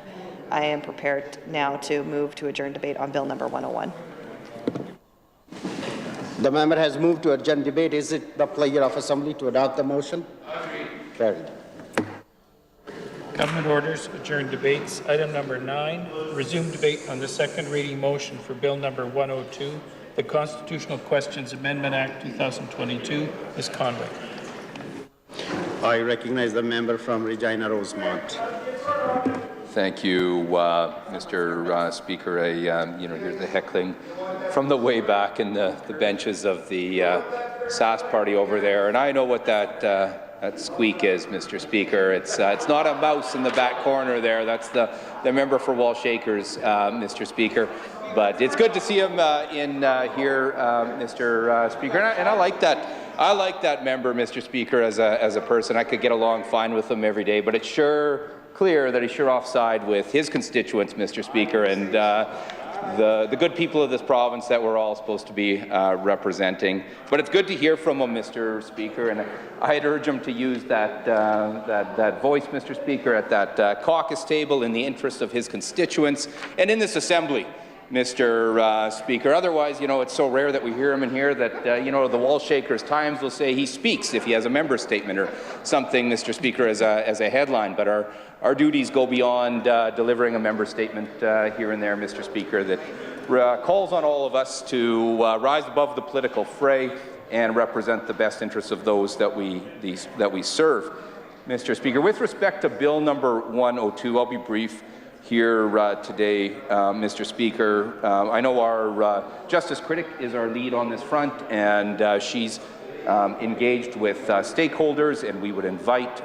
I am prepared now to move to adjourn debate on Bill number 101. The member has moved to adjourn debate. Is it the pleasure of Assembly to adopt the motion? Carried. Government orders, adjourned debates. Item number 9, resume debate on the second reading motion for Bill number 102, the Constitutional Questions Amendment Act 2022. Ms. Conway. I recognize the member from Regina Rosemont. Thank you, Mr. Speaker. Here's the heckling from the way back in the benches of the SAS party over there, and I know what that squeak is, Mr. Speaker. It's not a mouse in the back corner there. That's the member for Walsh Acres, Mr. Speaker. But it's good to see him in here, Mr. Speaker, and I like that. I like that member, Mr. Speaker, as a person. I could get along fine with him every day, but it's sure clear that he's sure offside with his constituents, Mr. Speaker, and the good people of this province that we're all supposed to be representing. But it's good to hear from him, Mr. Speaker, and I'd urge him to use that voice, Mr. Speaker, at that caucus table in the interest of his constituents and in this assembly, Mr. Speaker. Otherwise, you know, it's so rare that we hear him in here that, you know, the wall shakers Times will say he speaks if he has a member statement or something, Mr. Speaker, as a headline. But our duties go beyond delivering a member statement here and there, Mr. Speaker, that calls on all of us to rise above the political fray and represent the best interests of those that we serve. Mr. Speaker, with respect to Bill number 102, I'll be brief here today, Mr. Speaker. I know our Justice Critic is our lead on this front, and she's engaged with stakeholders, and we would invite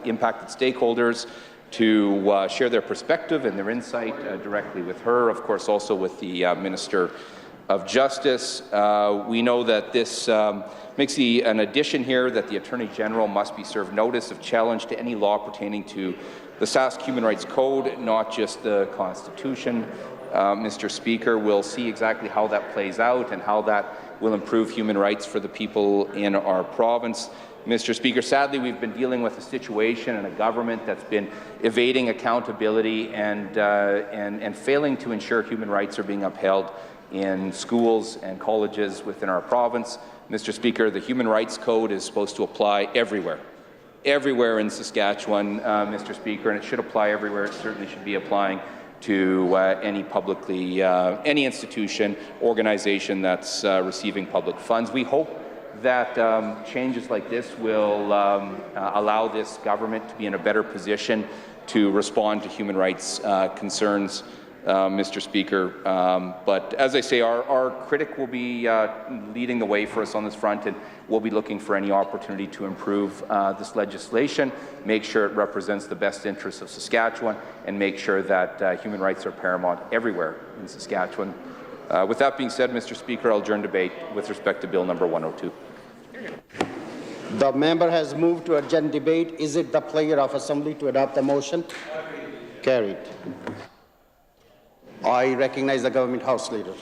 impacted stakeholders to share their perspective and their insight directly with her, of course also with the Minister of Justice. We know that this makes an addition here that the Attorney General must be served notice of challenge to any law pertaining to the Sask Human Rights Code, not just the Constitution. Mr. Speaker, we'll see exactly how that plays out and how that will improve human rights for the people in our province. Mr. Speaker, sadly, we've been dealing with a situation and a government that's been evading accountability and failing to ensure human rights are being upheld in schools and colleges within our province. Mr. Speaker, the Human Rights Code is supposed to apply everywhere in Saskatchewan, Mr. Speaker, and it should apply everywhere. It certainly should be applying to any institution, organization that's receiving public funds. We hope that changes like this will allow this government to be in a better position to respond to human rights concerns, Mr. Speaker. But as I say, our critic will be leading the way for us on this front, and we'll be looking for any opportunity to improve this legislation, make sure it represents the best interests of Saskatchewan, and make sure that human rights are paramount everywhere in Saskatchewan. With that being said, Mr. Speaker, I'll adjourn debate with respect to Bill number 102. The member has moved to adjourn debate. Is it the pleasure of Assembly to adopt the motion? Carried. I recognize the Government House Leader.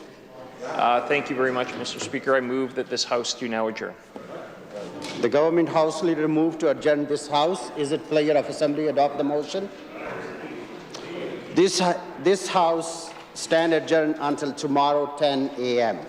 Thank you very much, Mr. Speaker. I move that this House do now adjourn. The Government House Leader moved to adjourn this House. Is it pleasure of Assembly to adopt the motion? This House stand adjourned until tomorrow 10 a.m.